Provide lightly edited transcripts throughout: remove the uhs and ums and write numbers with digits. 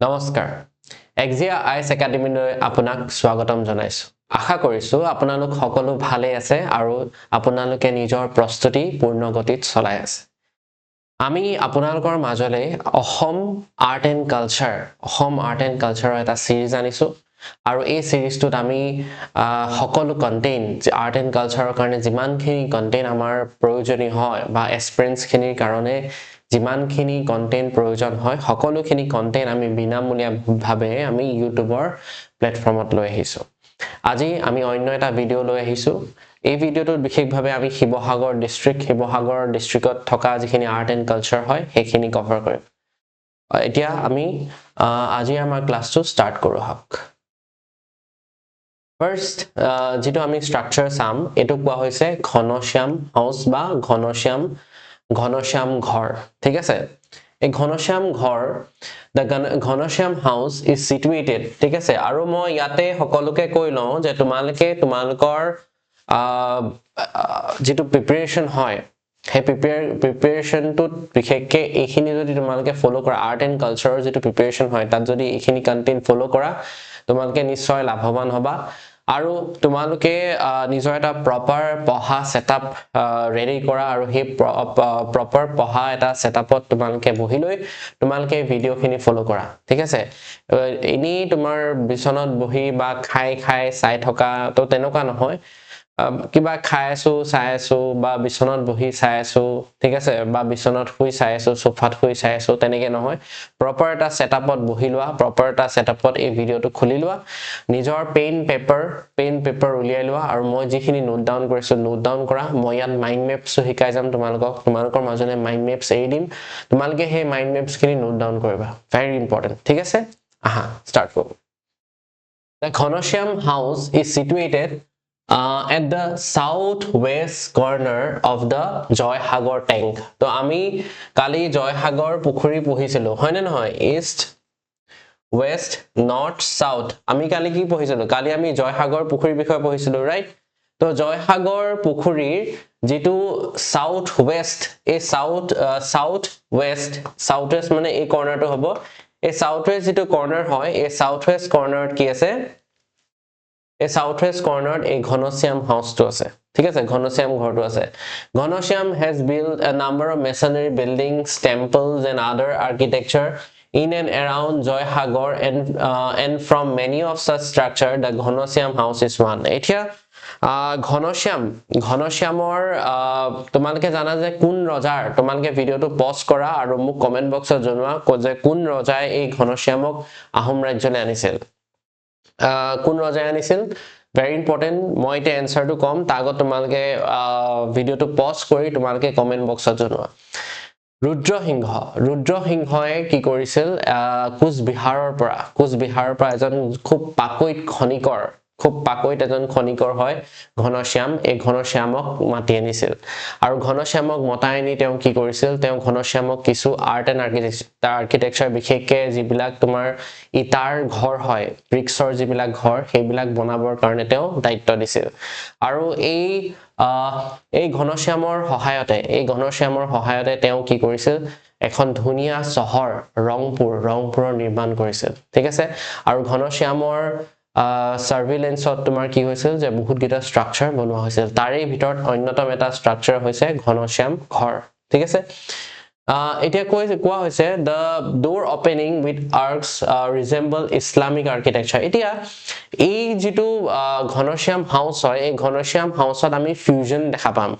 নমস্কাৰ এক্সিয়া আইএছ একাডেমীলৈ আপোনাক স্বাগতম জনাইছো আশা কৰিছো আপোনালোক সকলো ভালে আছে আৰু আপোনালোকে নিজৰ প্ৰস্তুতি পূৰ্ণ গতিত চলাই আছে আমি আপোনালোকৰ মাজলৈ অসম আৰ্ট এণ্ড কালচাৰৰ এটা সিৰিজ আনিছো আৰু এই সিৰিজটোত আমি সকলো কন্টেন্ট আৰ্ট এণ্ড কালচাৰৰ কাৰণে যিমানখিনি কন্টেন্ট আমাৰ প্ৰয়োজনীয় হয় বা এক্সপেৰিয়েন্স খিনিৰ কাৰণে যিমানখিনি কন্টেন্ট প্ৰয়োজন হয় সকলোখিনি কন্টেন্ট আমি বিনামূলীয়া ভাৱে আমি ইউটিউবৰ প্লেটফৰ্মত লৈ আহিছো আজি আমি অন্য এটা ভিডিও লৈ আহিছো এই ভিডিওটোত বিশেষভাৱে আমি শিৱসাগৰ ডিস্ট্ৰিক্টত থকা যিখিনি আৰ্ট এণ্ড কালচাৰ হয় সেইখিনি কভাৰ কৰিম এতিয়া আমি আজি আমাৰ ক্লাছটো ষ্টাৰ্ট কৰো হক ফাৰ্স্ট যেটো আমি স্ট্ৰাকচাৰ সাম এটো কোৱা হৈছে ঘনশ্যাম হাউস বা ঘনশ্যাম ঘৰ ঠিক আছে এই ঘনশ্যাম ঘৰ the Ghanshyam house is situated ঠিক আছে আৰু মই ইয়াতে সকলোকে কৈ লওঁ যে তোমালোকৰ যেটো প্ৰিপাৰেচন হয় হে প্ৰিপাৰেচন টু বিশেষকে এইখিনি যদি তোমালোকে ফলো কৰা আৰ্ট এণ্ড কালচাৰৰ যেটো প্ৰিপাৰেচন হয় তাত যদি এইখিনি কন্টেন্ট ফলো কৰা তোমালোকে নিশ্চয় লাভৱান হ'বা আৰু তোমালোকে নিজৰ এটা প্ৰপাৰ পঢ়া সেটআপ ৰেডি কৰা আৰু হে প্ৰপাৰ পঢ়া এটা সেটআপত তোমালোকে বহি লৈ তোমালোকে ভিডিওখিনি ফলো কৰা ঠিক আছে ইনি তোমাৰ বিছনত বহি বা খাই চাই থকা তো তেনেকুৱা নহয় কিবা খাই আছো চাই আছো বা বিছনত বহি চাই আছো ঠিক আছে বা বিছনত শুই চাই আছো সোফাত শুই চাই আছো তেনেকে নহয় প্ৰপাৰ এটা সেটআপত বহি লোৱা প্ৰপাৰ এটা সেটআপত এই ভিডিওটো খুলি লোৱা নিজৰ পেন পেপাৰ উলিয়াই লোৱা আৰু মই যিখিনি নোট ডাউন কৰিছো নোট ডাউন কৰা মই ইয়াত মাইন্ড মেপছ শিকাই যাম তোমালোকৰ মাজলৈ মাইন্ড মেপছ এৰি দিম তোমালোকে সেই মাইন্ড মেপছ খিনি নোট ডাউন কৰিবা ভেৰি ইম্পৰ্টেন্ট ঠিক আছে আহা স্টাৰ্ট কৰো The Ghanoshyam house is situated at the southwest corner of the Joysagar tank তো আমি কালি জয়সাগৰ পুখুৰী পঢ়িছিলো হয় নে নহয় ইষ্ট west north south আমি কালি কি পঢ়িছিলো কালি আমি জয়সাগৰ পুখুৰীৰ বিষয়ে পঢ়িছিলো ৰাইট তো জয়সাগৰ পুখুৰীৰ যেটো southwest এই southwest মানে এই কৰ্নাৰটো হ'ব এই southwest যেটো কৰ্নাৰ হয় এই southwest কৰ্নাৰত কি আছে A southwest corner a Ghanoshyam house to ase ঠিক আছে ঘনশ্যাম ঘৰটো আছে Ghanshyam has built a number of masonry buildings temples and other architecture in and around Joysagar and from many of such structure the Ghanoshyam house is one এতিয়া ঘনশ্যামৰ তোমালোকে জানা যে কোন ৰজাৰ তোমালোকে ভিডিওটো পজ কৰা আৰু মোক কমেন্ট বক্সত জনোৱা যে কোন ৰজাই এই ঘনশ্যামক আহোম ৰাজ্যলৈ আনিছিল কোন ৰজাই আনিছিল very important মই এটা এনসাৰটো কম তাগত তোমালকে ভিডিওটো পজ কৰি তোমালকে কমেন্ট বক্সত জনোৱা ৰুদ্ৰসিংহয়ে কি কৰিছিল কোচবিহাৰৰ পৰা এজন খুব পাকৈত এজন খনিকৰ হয় ঘনশ্যাম এই ঘনশ্যামক মাতি আনিছিল আৰু ঘনশ্যামক মতাই আনি তেওঁ কি কৰিছিল তেওঁ ঘনশ্যামক কিছু আৰ্ট এণ্ড আৰ্কিটেকচাৰ বিশেষকে যিবিলাক তোমাৰ ইটাৰ ঘৰ হয় ব্ৰিক্সৰ যিবিলাক ঘৰ সেইবিলাক বনাবৰ কাৰণে তেওঁ দায়িত্ব দিছিল আৰু এই ঘনশ্যামৰ সহায়তে তেওঁ কি কৰিছিল এখন ধুনিয়া চহৰ ৰংপুৰৰ নিৰ্মাণ কৰিছিল ঠিক আছে আৰু ঘনশ্যামৰ সাৰ্ভেইলেন্সত তোমাৰ কি হৈছিল যে বহুত গিটা স্ট্ৰাকচাৰ বনোৱা হৈছিল তাৰে ভিতৰত অন্যতম এটা স্ট্ৰাকচাৰ হৈছে ঘনশ্যাম ঘৰ ঠিক আছে এতিয়া কোৱা হৈছে the door opening with arcs resemble Islamic architecture এতিয়া এই যেটো ঘনশ্যাম হাউস হয় এই ঘনশ্যাম হাউসত আমি ফিউজন দেখা পাম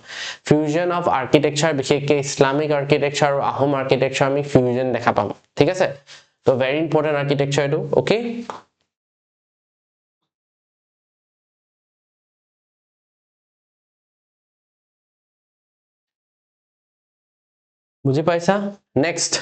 ফিউজন অফ আৰ্কিটেকচাৰ বিশেষকে ইসলামিক আৰ্কিটেকচাৰ আৰু আহোম আৰ্কিটেকচাৰ আমি ফিউজন দেখা পাম ঠিক আছে তো ভেৰি ইম্পৰ্টেন্ট আৰ্কিটেকচাৰ এটো ওকে বুজি পাইছা next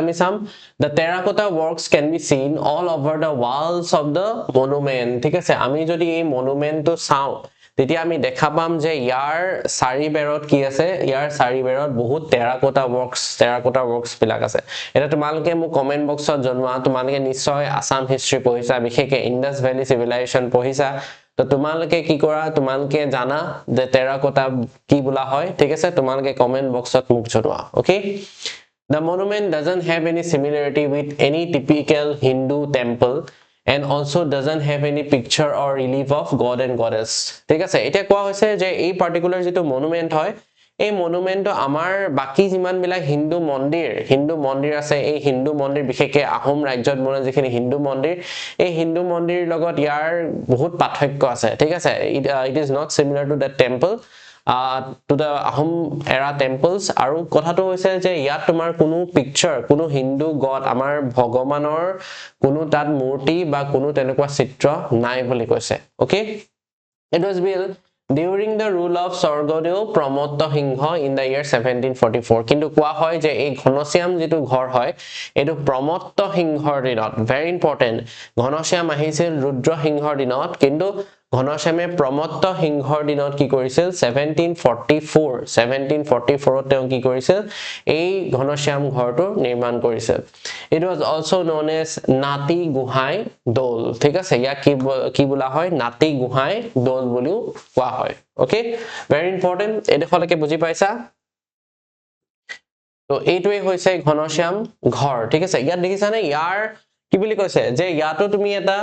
আমি চাম the terracotta works can be seen all over the walls of the monument ঠিক আছে আমি যদি এই মনুমেন্টটো চাও তেতিয়া আমি দেখা পাম যে ইয়াৰ চাৰিবেৰত কি আছে ইয়াৰ চাৰিবেৰত বহুত terracotta works বিলাক আছে এটা তোমালকে মোক কমেন্ট বক্সত জনোৱা তোমালকে নিশ্চয় আসাম হিষ্ট্ৰী পঢ়িছা বিশেষকে ইন্দাস ভ্যালি সিভিলাইজেশন পঢ়িছা তো তোমালকে কি কৰা তোমালকে জানা যে terracotta কি বোলা হয় ঠিক আছে তোমালকে কমেন্ট বক্সত মোক জনোৱা okay The monument doesn't have any similarity with any typical Hindu temple and also doesn't have any picture or relief of god and goddess. ঠিক আছে, এটা কোৱা হৈছে যে এই পাৰ্টিকুলাৰ যেটো মনুমেন্ট হয় এই মনুমেন্টটো আমাৰ বাকি যিমান বিলাক হিন্দু মন্দিৰ আছে এই হিন্দু মন্দিৰ বিশেষকৈ আহোম ৰাজ্যত বনোৱা যিখিনি হিন্দু মন্দিৰ এই হিন্দু মন্দিৰ লগত ইয়াৰ বহুত পাৰ্থক্য আছে ঠিক আছে it is not similar to that temple to the Ahom era temples আৰু কথাটো হৈছে যে ইয়াত তোমাৰ কোনো পিকচাৰ কোনো হিন্দু গড আমাৰ ভগৱানৰ কোনো তাত মূৰ্তি বা কোনো তেনেকুৱা চিত্ৰ নাই বুলি কৈছে okay it was built during the rule of Swargadeo Pramotta Singha in the year 1744 কিন্তু কোৱা হয় যে এই ঘনশ্যাম যেটো ঘৰ হয় এটো প্ৰমত্ত সিংহৰ দিনত very important ঘনশ্যাম আহিছিল ৰুদ্ৰ সিংহৰ দিনত কিন্তু ঘনশ্যামে প্ৰমত্ত সিংহৰ দিনত কি কৰিছিল 1744 তেওঁ কি কৰিছিল এই ঘনশ্যাম ঘৰটো নিৰ্মাণ কৰিছিল it was also known as নাতি গোহাই দৌল ঠিক আছে ইয়াক কি বোলা হয় নাতি গোহাই দৌল বুলিও কোৱা হয় ওকে very important এডখৰলৈকে বুজি পাইছা তো এইটোৱে হৈছে ঘনশ্যাম ঘৰ ঠিক আছে ইয়াত দেখিছা নে ইয়াৰ কি বুলি কৈছে যে ইয়াতো তুমি এটা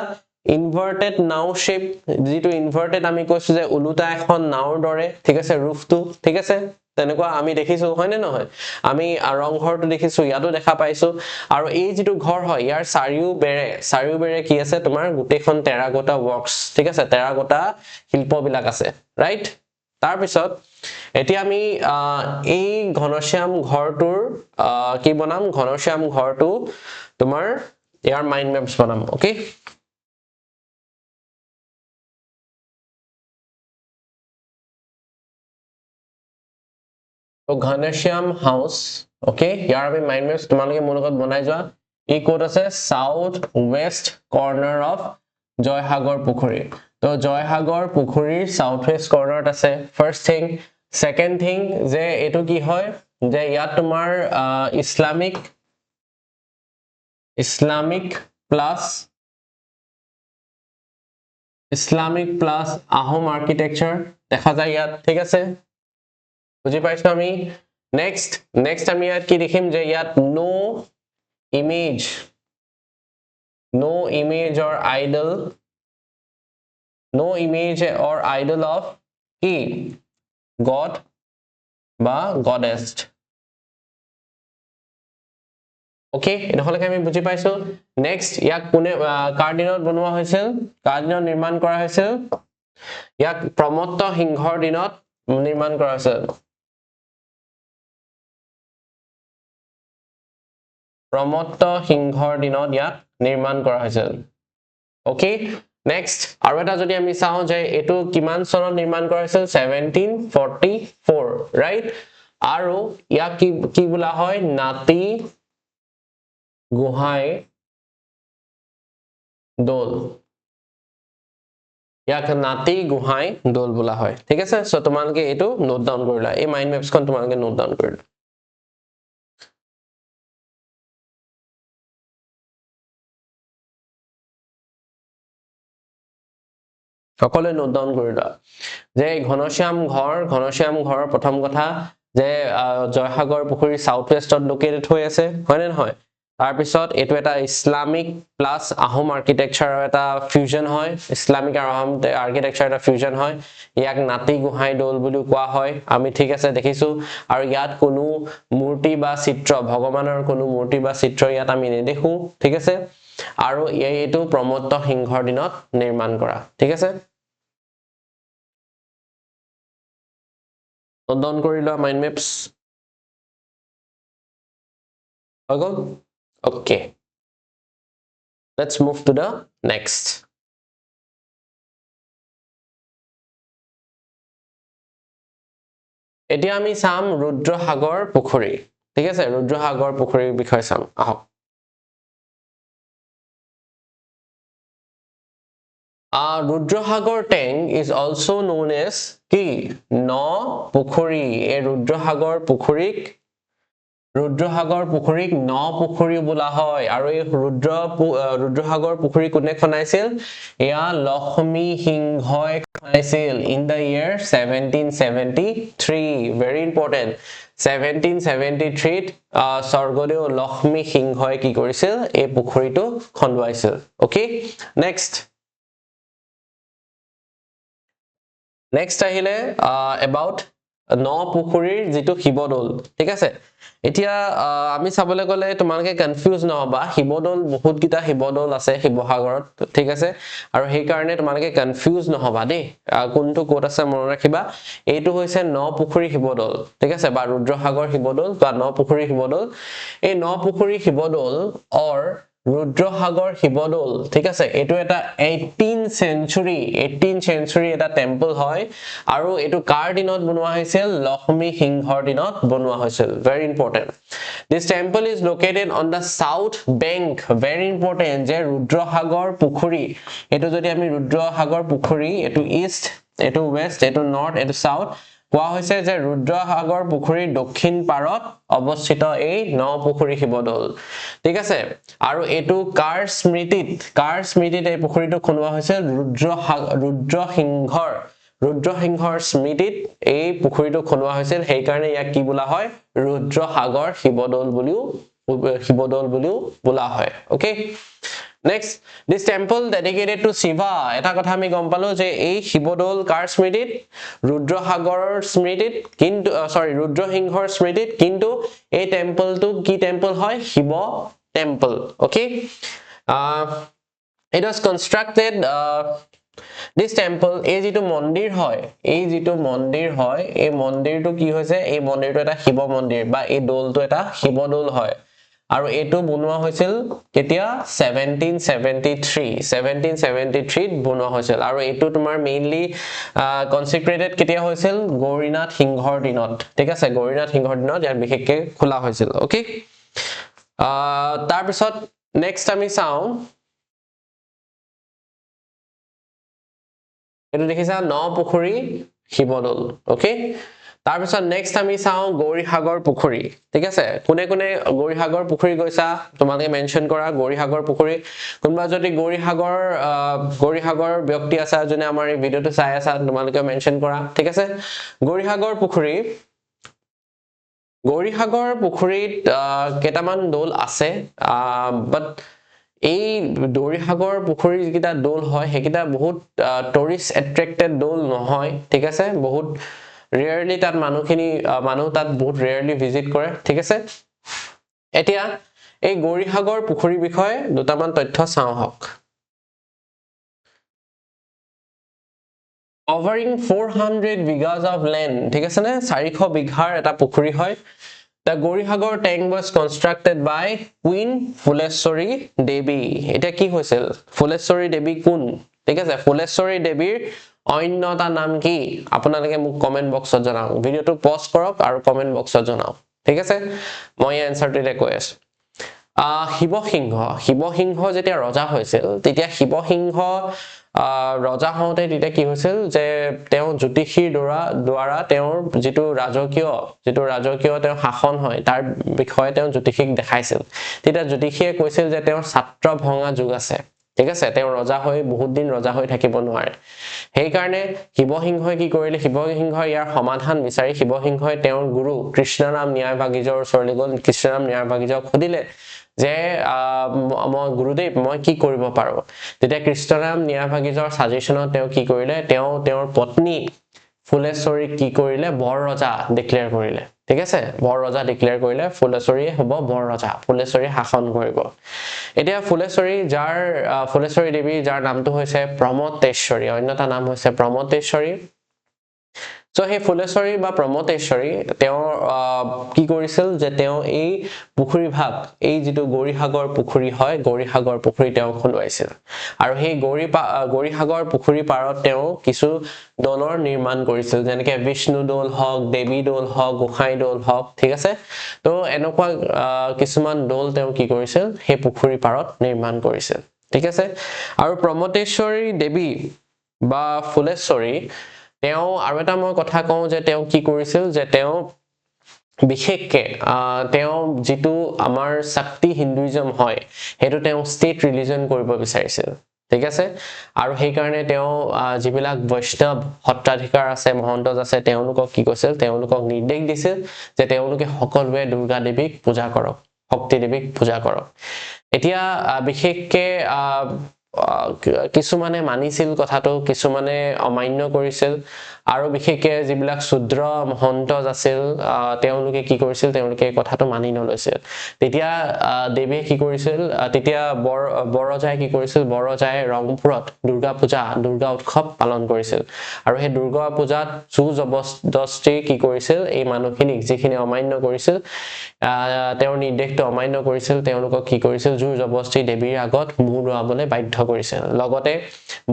inverted now shape যেটো inverted আমি কৈছো যে উলুটা এখন নাওৰ দৰে ঠিক আছে ৰূপটো ঠিক আছে তেনেকুৱা আমি দেখিছো হয় নে নহয় আমি ৰংঘৰটো দেখিছো ইয়াতো দেখা পাইছো আৰু এই যেটো ঘৰ হয় ইয়াৰ চাৰিও বেৰে কি আছে তোমাৰ গুটেখন টেৰাকোটা ওয়াৰ্কস ঠিক আছে টেৰাকোটা শিল্পবিলাক আছে ৰাইট তাৰ পিছত এতিয়া আমি এই ঘনশ্যাম ঘৰটোৰ কি বনাম ঘনশ্যাম ঘৰটো তোমাৰ ইয়াৰ মাইন্ড ম্যাপস বনাম ওকে তো ঘনশ্যাম হাউস ওকে ইয়াৰ আমি মাইন্ড ম্যাপস তোমালোকে মোৰ লগত বনাই যোৱা এই কোড আছে সাউথ ওয়েস্ট কৰ্নাৰ অফ জয়সাগৰ পুখুৰী তো জয়সাগৰ পুখুৰীৰ সাউথ ওয়েস্ট কৰ্নাৰত আছে ফাৰ্স্ট থিং সেকেন্ড থিং যে এটো কি হয় যে ইয়াত তোমাৰ ইসলামিক প্লাস আহোম আৰ্কিটেকচাৰ দেখা যায় ইয়াত ঠিক আছে বুজি পাইছো আমি নেক্সট আমি ইয়াত কি দেখিম যে ইয়াত নো image or idol of কি god বা goddess ওকে এডখৰলৈকে আমি বুজি পাইছো নেক্সট ইয়াক কোনে কাৰ দিনত বনোৱা হৈছিল কাৰ দিনত নিৰ্মাণ কৰা হৈছিল ইয়াক প্ৰমত্ত সিংহৰ দিনত নিৰ্মাণ কৰা হৈছিল প্ৰমত্ত সিংহৰ দিনত ইয়াক নিৰ্মাণ কৰা হৈছিল ওকে নেক্সট আৰু এটা যদি আমি চাও যে এটো কিমান চনত নিৰ্মাণ কৰা হৈছিল 1744 ৰাইট আৰু ইয়াক কি বোলা হয় নাতি গোহাই দৌল ইয়াক নাতি গোহাই দৌল বোলা হয় ঠিক আছে সো তোমালোকে এটো নোট ডাউন কৰিলা এই মাইন্ড ম্যাপসখন তোমালোকে নোট ডাউন কৰিলা সকলে নোট ডাউন কৰিলা যে ঘনশ্যাম ঘৰৰ প্ৰথম কথা যে জয়সাগৰ পুখুৰী সাউথ ওয়েষ্টত লোকেটেড হৈ আছে হয় নে নহয় তাৰ পিছত এটো এটা ইসলামিক প্লাস আহোম আৰ্কিটেকচাৰৰ এটা ফিউজন হয় ইসলামিক আৰু আহোম আৰ্কিটেকচাৰ এটা ফিউজন হয় ইয়াক নাতি গোহাই দৌল বুলি কোৱা হয় আমি ঠিক আছে দেখিছো আৰু ইয়াত কোনো মূৰ্তি বা চিত্ৰ ভগৱানৰ কোনো মূৰ্তি বা চিত্ৰ ইয়াত আমি নেদেখো ঠিক আছে আৰু এইটো প্ৰমত্ত সিংহৰ দিনত নিৰ্মাণ কৰা ঠিক আছে ডাউন কৰি লোৱা মাইন্ড ম্যাপস আগল okay let's move to the next এতিয়া আমি সাম ৰুদ্ৰসাগৰ পুখুৰী ঠিক আছে ৰুদ্ৰসাগৰ পুখুৰীৰ বিষয়ে সাম আহক Rudrasagar tank is also known as ki no pukhuri a Rudrasagar pukhurik no pukhuri bola hoy aru ei Rudrasagar pukhuri kone khonaisil ya Lakhmi Singhoi khonaisil in the year 1773 very important 1773 স্বৰ্গদেউ লক্ষ্মী সিংহই কি কৰিছিল এই পুখুৰীটো খন্দুৱাইছিল okay next আহিলে about ন পুখুৰীৰ যেটো শিৱদৌল ঠিক আছে এতিয়া আমি চাবলৈ গলে তোমালোকে কনফিউজ নহবা শিৱদৌল বহুত কিটা শিৱদৌল আছে শিৱসাগৰত ঠিক আছে আৰু সেই কাৰণে তোমালোকে কনফিউজ নহবা দেই কোনটো কোট আছে মনত ৰাখিবা এইটো হৈছে ন পুখুৰী শিৱদৌল ঠিক আছে বা ৰুদ্ৰসাগৰ শিৱদৌল বা ন পুখুৰী শিৱদৌল এই ন পুখুৰী শিৱদৌল অৰ ৰুদ্ৰসাগৰ শিৱদৌল ঠিক আছে এটো এটা 18th century এটা টেম্পল হয় আৰু এটো কাৰ দিনত বনোৱা হৈছিল লক্ষ্মী সিংহৰ দিনত বনোৱা হৈছিল very important this temple is located on the south bank very important যে ৰুদ্ৰসাগৰ পুখুৰী এটো যদি আমি ৰুদ্ৰসাগৰ পুখুৰী এটো east এটো west এটো north এটো south কোৱা হৈছে যে ৰুদ্ৰসাগৰ পুখুৰীৰ দক্ষিণ পাৰত অৱস্থিত এই ন পুখুৰী শিৱদৌল ঠিক আছে আৰু এটো কাৰ স্মৃতিত এই পুখুৰীটো খনোৱা হৈছে ৰুদ্ৰসিংহৰ স্মৃতিত এই পুখুৰীটো খনোৱা হৈছিল সেই কাৰণে ইয়াক কি বোলা হয় ৰুদ্ৰসাগৰ শিৱদৌল বুলিও বোলা হয় okay Next, this temple dedicated to Shiva. এটা কথা আমি গম পালো যে এই শিৱদৌল কাৰ স্মৃতিত ৰুদ্ৰসাগৰৰ স্মৃতিত কিন্তু ৰুদ্ৰসিংহৰ স্মৃতিত কিন্তু এই টেম্পলটো কি টেম্পল হয় Shiva temple okay it was constructed this temple এই যেটো মন্দিৰ হয় এই মন্দিৰটো কি হৈছে এই মন্দিৰটো এটা শিৱ মন্দিৰ বা এই দৌলটো এটা শিৱদৌল হয় আৰু এটো বনোৱা হৈছিল কেতিয়া 1773 বনোৱা হৈছিল আৰু এটো তোমাৰ মেইনলি কনসেক্ৰেটেড কেতিয়া হৈছিল গৌৰীনাথ সিংহৰ দিনত ঠিক আছে গৌৰীনাথ সিংহৰ দিনত ইয়াৰ বিশেষকৈ খোলা হৈছিল ওকে তাৰ পিছত নেক্সট আমি চাও এটো দেখিছা ন পুখুৰী শিৱদৌল ওকে তাৰ পিছত নেক্সট আমি চাও গৌৰীসাগৰ পুখুৰী ঠিক আছে কোনে গৌৰীসাগৰ পুখুৰী গৈছা তোমালোকে মেনশন কৰা গৌৰীসাগৰ পুখুৰী কোনবা যদি গৌৰীসাগৰ ব্যক্তি আছে জনে আমাৰ এই ভিডিওটো চাই আছা তোমালোকে মেনশন কৰা ঠিক আছে গৌৰীসাগৰ পুখুৰীত কেটামান দৌল আছে বাট এই গৌৰীসাগৰ পুখুৰীৰ যেটা দৌল হয় হেকিটা বহুত টুৰিষ্ট এট্ৰাক্টেড দৌল নহয় ঠিক আছে বহুত rarely তাত মানুহ তাত বহুত rarely visit কৰে ঠিক আছে এতিয়া এই গৌৰীসাগৰ পুখুৰী বিষয়ে দুটামান তথ্য চাও হক covering 400 bighas of land ঠিক আছে না 400 বিঘাৰ এটা পুখুৰী হয় The Gaurisagar tank was constructed by Queen Fuleshwari Devi. এটা কি হৈছিল Fuleshwari Devi কোন ঠিক আছে Fuleshwari Deviৰ অন্যতা নাম কি আপোনালোকে মোক কমেন্ট বক্সত জনাও ভিডিওটো পজ কৰক আৰু কমেন্ট বক্সত জনাও ঠিক আছে মই এনসাৰটো কৈ আছো শিৱসিংহ যেতিয়া ৰজা হৈছিল তেতিয়া শিৱসিংহ ৰজা হওঁতে তেতিয়া কি হৈছিল যে তেওঁ জ্যোতিষীৰ দ্বাৰা তেওঁৰ যেটো ৰাজকীয় তেওঁ শাসন হয় তাৰ বিষয়ে তেওঁ জ্যোতিষীক দেখাইছিল তেতিয়া জ্যোতিষীয়ে কৈছিল যে তেওঁৰ ছাত্ৰ ভঙা যুগ আছে ঠিক আছে তেওঁ ৰজা হৈ বহুত দিন ৰজা হৈ থাকিব নোৱাৰে সেই কাৰণে শিৱসিংহই কি কৰিলে শিৱসিংহই ইয়াৰ সমাধান বিচাৰি শিৱসিংহই তেওঁৰ গুৰু কৃষ্ণৰাম ন্যায়ভাগীজৰ ওচৰলৈ গ'ল কৃষ্ণৰাম ন্যায়ভাগীজক সুধিলে যে মই গুৰুদেৱ মই কি কৰিব পাৰো তেতিয়া কৃষ্ণৰাম ন্যায়ভাগীজৰ সাজেশনত তেওঁ কি কৰিলে তেওঁৰ পত্নী ফুলেশ্বৰী কি কৰিলে বৰ ৰজা ডিক্লেয়াৰ কৰিলে ঠিক আছে বৰ ৰজা ডিক্লেয়াৰ কৰিলে ফুলেশ্বৰী হ'ব বৰ ৰজা ফুলেশ্বৰী শাসন কৰিব এতিয়া ফুলেশ্বৰী দেৱী যাৰ নামটো হৈছে প্ৰমতেশ্বৰী অন্যতা নাম হৈছে প্ৰমতেশ্বৰী So he Fuleshwari বা প্ৰমতেশ্বৰী তেওঁ কি কৰিছিল যে তেওঁ এই পুখুৰী ভাগ এই যেটো গৌৰীসাগৰ পুখুৰী হয় গৌৰীসাগৰ পুখুৰী তেওঁ খন্দুৱাইছিল আৰু সেই গৌৰীসাগৰ পুখুৰী পাৰত তেওঁ কিছু দলৰ নিৰ্মাণ কৰিছিল যেনেকৈ বিষ্ণু দৌল হক দেৱী দৌল হক গোসাই দৌল হক ঠিক আছে তো এনেকুৱা কিছুমান দৌল তেওঁ কি কৰিছিল সেই পুখুৰী পাৰত নিৰ্মাণ কৰিছিল ঠিক আছে আৰু প্ৰমতেশ্বৰী দেৱী বা ফুলেশ্বৰী তেওঁ আৰু এটা মই কথা কওঁ যে তেওঁ কি কৰিছিল যে তেওঁ বিশেষকে তেওঁ যেটো আমাৰ শক্তি হিন্দুইজম হয় হেতু তেওঁ ষ্টেট ৰিলিজন কৰিব বিচাৰিছিল ঠিক আছে আৰু সেই কাৰণে তেওঁ যিবিলাক বৈষ্ণৱ সত্ৰাধিকাৰ আছে মহন্তজ আছে তেওঁলোকক কি কৈছিল তেওঁলোকক নিৰ্দেশ দিছিল যে তেওঁলোকে সকলোৱে দুৰ্গা দেৱীক পূজা কৰক শক্তি দেৱীক পূজা কৰক এতিয়া বিশেষকে কিছুমানে মানিছিল কথাটো কিছুমানে অমান্য কৰিছিল আৰু বিশেষকে যিবিলাক শুদ্ৰ মহন্তজ আছিল তেওঁলোকে কি কৰিছিল তেওঁলোকে কথাটো মানি নলৈছিল তেতিয়া দেৱীয়ে কি কৰিছিল তেতিয়া বৰজাই কি কৰিছিল বৰজাই ৰংপুৰত দুৰ্গা উৎসৱ পালন কৰিছিল আৰু সেই দুৰ্গা পূজাত জবৰদস্তি কি কৰিছিল এই মানুহখিনিক যিখিনি অমান্য কৰিছিল তেওঁৰ নিৰ্দেশটো অমান্য কৰিছিল তেওঁলোকক কি কৰিছিল জবৰদস্তি দেৱীৰ আগত মূৰ দোৱাবলৈ বাধ্য কৰিছিল লগতে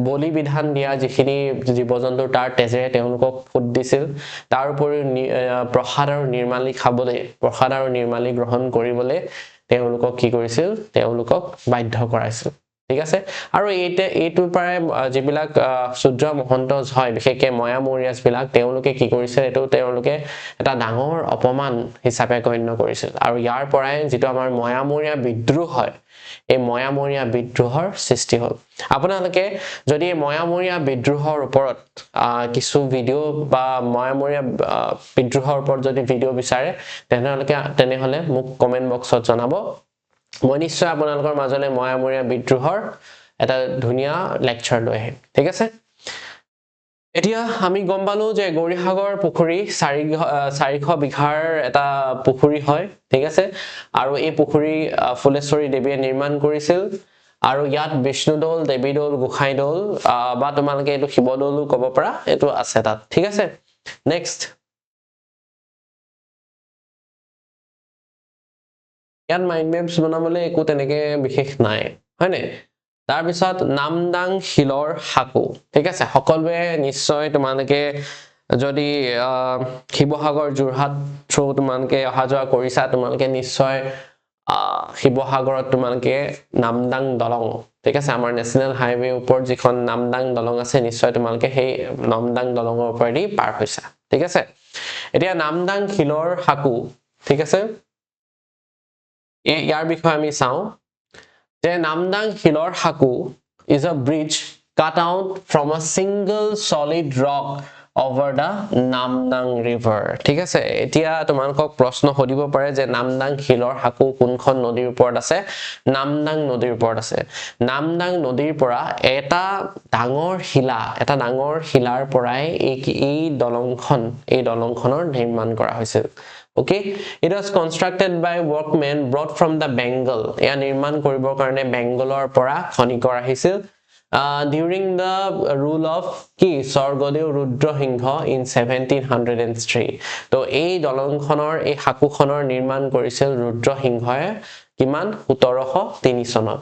বলি বিধান দিয়া যিখিনি জীৱ-জন্তু তাৰ তেজেৰে তেওঁলোকক ফুট দিছিল তাৰ উপৰিও প্ৰসাদ আৰু নিৰ্মালি খাবলৈ প্ৰসাদ আৰু নিৰ্মালি গ্ৰহণ কৰিবলৈ তেওঁলোকক কি কৰিছিল তেওঁলোকক বাধ্য কৰাইছিল ঠিক আছে আৰু এইটোৰ পৰাই যিবিলাক শুদ্ৰ মহন্তজ হয় বিশেষকে ময়ামৰীয়াজ বিলাক তেওঁলোকে কি কৰিছিল এটো তেওঁলোকে এটা ডাঙৰ অপমান হিচাপে গণ্য কৰিছিল আৰু ইয়াৰ পৰাই যেটো আমাৰ ময়ামৰীয়া বিদ্ৰোহ হয় এই ময়ামৰীয়া বিদ্ৰোহৰ সৃষ্টি হ'ল আপোনালোকে যদি ময়ামৰীয়া বিদ্ৰোহৰ ওপৰত কিছু ভিডিও বা ময়ামৰীয়া বিদ্ৰোহৰ ওপৰত যদি ভিডিও বিচাৰে তেনেহলে মোক কমেন্ট বক্সত জনাব মই নিশ্চয় আপোনালোকৰ মাজলে ময়ামৰীয়া বিদ্ৰোহৰ এটা ধুনিয়া লেকচাৰ লৈ আহিম ঠিক আছে এতিয়া আমি গম পালো যে গৌৰীসাগৰ পুখুৰী 400 বিঘাৰ এটা পুখুৰী হয় ঠিক আছে আৰু এই পুখুৰী ফুলেশ্বৰী দেৱীয়ে নিৰ্মাণ কৰিছিল আৰু ইয়াত বিষ্ণুদৌল দেৱীদৌল গোসাইদৌল বা তোমালোকে এটো শিৱদৌলো ক'ব পাৰা এটো আছে তাত ঠিক আছে নেক্সট ইয়াত মাইন্ড মেপছ বনাবলৈ একো তেনেকে বিশেষ নাই হয়নে তাৰ পিছত নামদাং শিলৰ হাকু ঠিক আছে সকলোৱে নিশ্চয় তোমালোকে যদি শিৱসাগৰ যোৰহাট থ্ৰু তোমালোকে অহা যোৱা কৰিছা তোমালোকে নিশ্চয় শিৱসাগৰত তোমালোকে নামদাং দলং ঠিক আছে আমাৰ নেশনেল হাইৱে ওপৰত যিখন নামদাং দলং আছে নিশ্চয় তোমালোকে সেই নামদাং দলঙৰ ওপৰেদি পাৰ হৈছা ঠিক আছে এতিয়া নামদাং শিলৰ হাকু ঠিক আছে ইয়াৰ বিষয়ে আমি চাও যে নামদাং শিলৰ হাকু is a bridge cut out from a single solid rock over the Namdang river ঠিক আছে এতিয়া তোমালোকক প্ৰশ্ন হদিব পাৰে যে নামদাং শিলৰ হাকু কোনখন নদীৰ ওপৰত আছে নামদাং নদীৰ ওপৰত আছে নামদাং নদীৰ পৰা এটা ডাঙৰ শিলাৰ পৰাই এই দলংখনৰ নিৰ্মাণ কৰা হৈছিল Okay, it was constructed by workmen brought from the Bengal. এয়া নিৰ্মাণ কৰিবৰ কাৰণে বেংগলৰ পৰা খনি কৰা হৈছিল during the rule of কি স্বৰ্গদেউ ৰুদ্ৰসিংহ in 1703. তো এই দলংখনৰ এই হাকুখনৰ নিৰ্মাণ কৰিছিল ৰুদ্ৰসিংহই কিমান 1703 চনত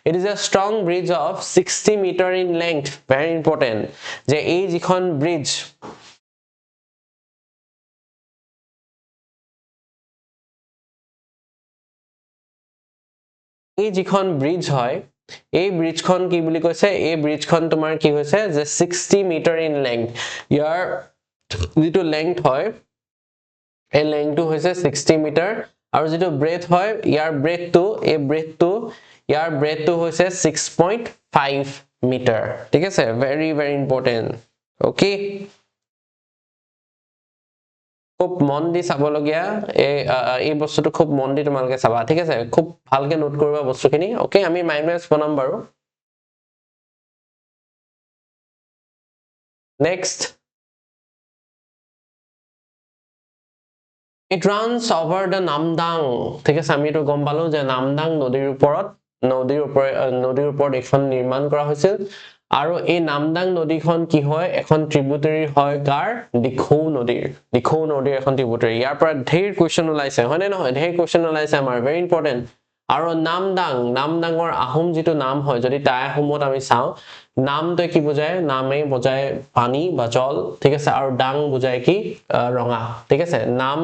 It is a strong bridge of 60 meter in length. Very important. যে এই যিখন bridge এই যিখন ব্ৰিজ হয় এই ব্ৰিজখন কি বুলি কৈছে এই ব্ৰিজখন তোমাৰ কি হৈছে যে 60 মিটাৰ ইন লেংথ ইয়াৰ যেটো লেংথ হয় এই লেংথটো হৈছে 60 মিটাৰ আৰু যেটো ব্ৰেথ হয় ইয়াৰ ব্ৰেথটো হৈছে 6.5 মিটাৰ ঠিক আছে very very important okay খুব মন দি চাবলগিয়া এই বস্তুটো খুব মন দি তোমালকে চাবা ঠিক আছে খুব ভালকে নোট কৰিবা বস্তুখিনি ওকে আমি মাইন্ড ম্যাপছ বনাম বাৰু next it runs over the Namdang ঠিক আছে আমি তো গম পালো যে নামদাং নদীৰ ওপৰত এখন নিৰ্মাণ কৰা হৈছিল আৰু এই নামদাং নদীখন কি হয় এখন ট্ৰিবিউটাৰি হয় কাৰ দিখৌ নদীৰ এখন ট্ৰিবিউটাৰি ইয়াৰ পৰা ঢেৰ কোৱেশ্চন ওলাইছে হয় নে নহয় ঢেৰ কোৱেশ্চন ওলাইছে আমাৰ ভেৰি ইম্পৰ্টেন্ট আৰু নামদাঙৰ আহোম যেটো নাম হয় যদি তাই আহোমত আমি চাও নামটো কি বুজায় নামে বুজায় পানী বা জল ঠিক আছে আৰু ডাং বুজায় কি ৰঙা ঠিক আছে নাম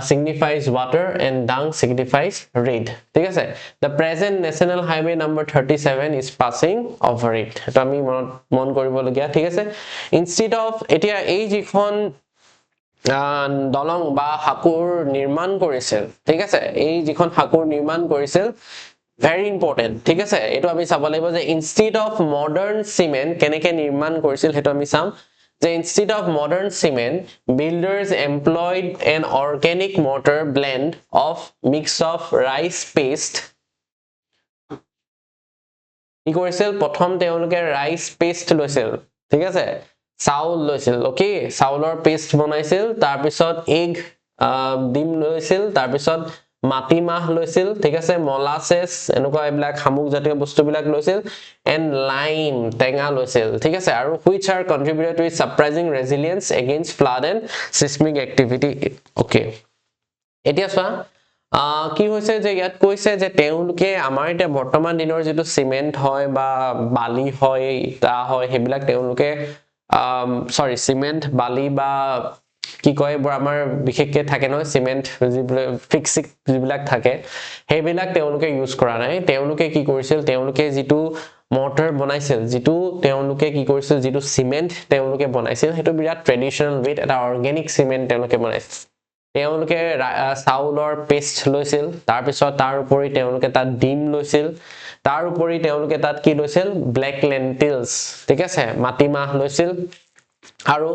signifies water and dang signifies red ঠিক আছে the present national highway number 37 is passing over it তো আমি মন কৰিব লগিয়া ঠিক আছে instead of এতিয়া এই যিখন দলং বা হাকুৰ নিৰ্মাণ কৰিছিল ঠিক আছে এই যিখন হাকুৰ নিৰ্মাণ কৰিছিল very important ঠিক আছে এটো আমি চাব লাগিব যে instead of modern cement কেনেকে নিৰ্মাণ কৰিছিল হেটো আমি চাম যে instead of modern cement builders employed an organic mortar blend of mix of rice paste কি কৰিছিল প্ৰথম তেওঁলোকে ৰাইস পেষ্ট লৈছিল ঠিক আছে চাউল লৈছিল ওকে চাউলৰ পেষ্ট বনাইছিল তাৰ পিছত এগ ডিম লৈছিল তাৰ পিছত মাটি মাহ লৈছিল ঠিক আছে মলাসেছ এনেকুৱা এইবিলাক খামুক জাতীয় বস্তুবিলাক লৈছিল এন্ড লাইম টেঙা লৈছিল ঠিক আছে আৰু which are contributed to surprising resilience against flood and seismic activity okay এতিয়া চোৱা কি হৈছে যে ইয়াত কৈছে যে তেওঁলোকে আমাৰ এটা বৰ্তমান দিনৰ যেটো সিমেন্ট হয় বা বালি হয় তা হয় হেবিলাক তেওঁলোকে সৰি সিমেন্ট বালি বা কি কয় বৰ আমাৰ বিশেষকে থাকে ন সিমেন্ট ফিক্সিক যিবিলাক থাকে হেবিলাক তেওঁলোকে ইউজ কৰা নাই তেওঁলোকে কি কৰিছিল তেওঁলোকে যেটো মৰ্টাৰ বনাইছিল যেটো তেওঁলোকে কি কৰিছিল যেটো সিমেন্ট তেওঁলোকে বনাইছিল হেটো বিৰাট ট্ৰেডিশনাল উইথ এটা অৰ্গেনিক সিমেন্ট তেওঁলোকে বনাইছিল তেওঁলোকে চাউলৰ পেষ্ট লৈছিল তাৰ পিছত তাৰ উপৰি তেওঁলোকে তাত ডিম লৈছিল তাৰ উপৰি তেওঁলোকে তাত কি লৈছিল ব্ল্যাক লেন্টিলস ঠিক আছে মাটি মাহ লৈছিল আৰু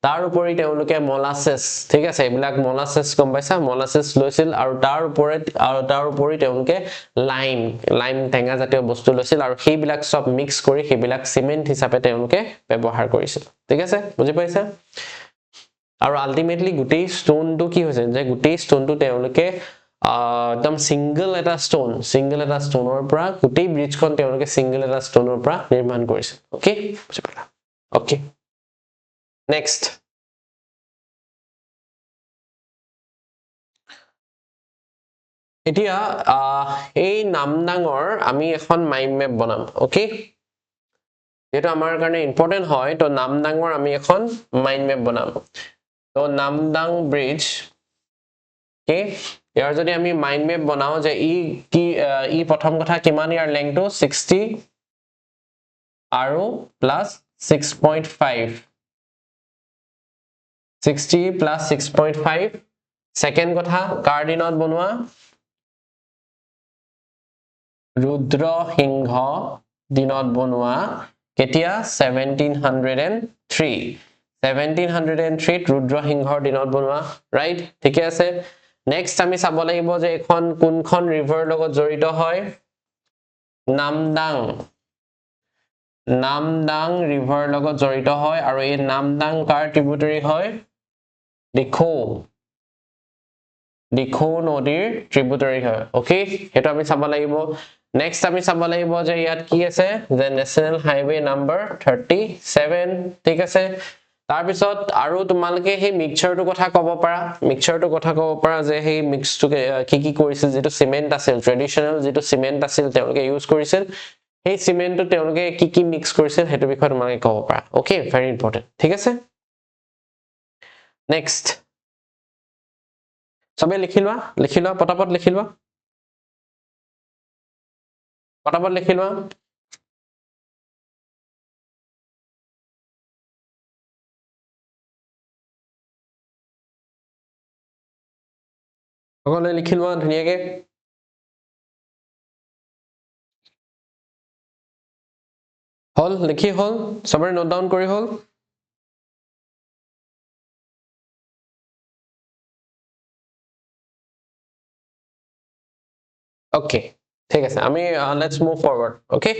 তাৰ উপৰি তেওঁলোকে মলাসেছ ঠিক আছে এইবিলাক মলাসেছ গম পাইছা মলাসেছ লৈছিল আৰু তাৰ উপৰি তেওঁলোকে লাইম টেঙা জাতীয় বস্তু লৈছিল আৰু সেইবিলাক সব মিক্স কৰি সেইবিলাক সিমেন্ট হিচাপে তেওঁলোকে ব্যৱহাৰ কৰিছিল ঠিক আছে বুজি পাইছা আৰু আলটিমেটলি গুটেই ষ্টোনটো কি হৈছে যে গুটেই ষ্টোনটো তেওঁলোকে একদম সিঙ্গল এটা ষ্টোনৰ পৰা গুটেই ব্ৰিজখন তেওঁলোকে সিঙ্গল এটা ষ্টোনৰ পৰা নিৰ্মাণ কৰিছিল ওকে বুজি পালা ওকে নেক্সট এতিয়া এই নামদাঙৰ আমি এখন মাইন্ড মেপ বনাম ওকে যেটো আমাৰ কাৰণে ইম্পৰ্টেন্ট হয় তো নামদাঙৰ আমি এখন মাইন্ড মেপ বনাম তো নামদাং ব্ৰিজ কে ইয়াৰ যদি আমি মাইন্ড মেপ বনাও যে ই প্ৰথম কথা কিমান ইয়াৰ লেংথটো 60 আৰু প্লাস 6.5 60 plus 6.5 second কথা কাৰ দিনত বনোৱা ৰুদ্ৰ সিংহ দিনত বনোৱা কেতিয়া 1703 ৰুদ্ৰ সিংহৰ দিনত বনোৱা ৰাইট ঠিক আছে নেক্সট আমি চাব লাগিব যে এখন কোনখন ৰিভাৰ লগত জড়িত হয় নামদাং ৰিভাৰ লগত জড়িত হয় আৰু এই নামদাং কাৰ ট্ৰিবিউটাৰি হয় দিখৌ নদীৰ ট্ৰিবিউটাৰি হয় ওকে হেটো আমি চাব লাগিব নেক্সট আমি চাব লাগিব যে ইয়াত কি আছে যে নেশনাল হাইৱে নাম্বাৰ 37 ঠিক আছে তাৰ পিছত আৰু তোমালকে হে মিক্সচাৰটো কথা ক'ব পাৰা যে হে মিক্সটো কি কৰিছিল যেটো সিমেন্ট আছিল ট্ৰেডিশনাল যেটো সিমেন্ট আছিল তেওঁলোকে ইউজ কৰিছিল এই সিমেন্টটো তেওঁলোকে কি মিক্স কৰিছিল হেটো বিষয় তোমালকে ক'ব পাৰা ওকে ভেৰি ইম্পৰ্টেন্ট ঠিক আছে নেক্সট সবে লিখিলোৱা পটাপট লিখিলোৱা সকলোৱে লিখিলোৱা ধুনিয়াকে হল লিখি হল সবৰে নোট ডাউন কৰি হল ওকে ঠিক আছে আমি let's move forward okay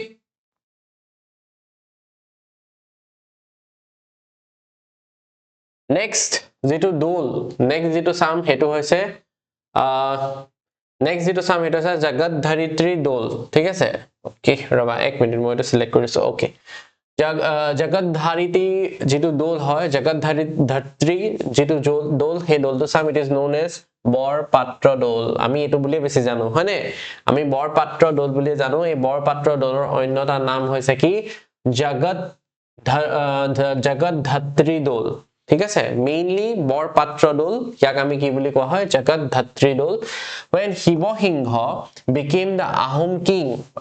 next যেটো দোল নেক্সট যেটো সাম হেতু হৈছে নেক্সট যেটো সাম হেতু আছে জগত ধৰিত্ৰী দোল ঠিক আছে ওকে ৰবা এক মিনিট মই এটা সিলেক্ট কৰিছো ওকে জগত ধাৰিত্ৰী যেটো দোল হয় জগত ধৰিত্ৰী যেটো দোল হে দোলটো সাম it is known as Borpatra Doul আমি এটো বুলি বেছি জানো হয়নে আমি বৰপাত্ৰ দোল বুলি জানো এই বৰপাত্ৰ দোলৰ অন্যটা নাম হৈছে কি জগত ধাত্ৰী দোল ঠিক আছে মেইনলি বৰপাত্ৰ দোল ইয়াক আমি কি বুলি কোৱা হয় জগত ধাত্ৰী দোল when Hibosingha became the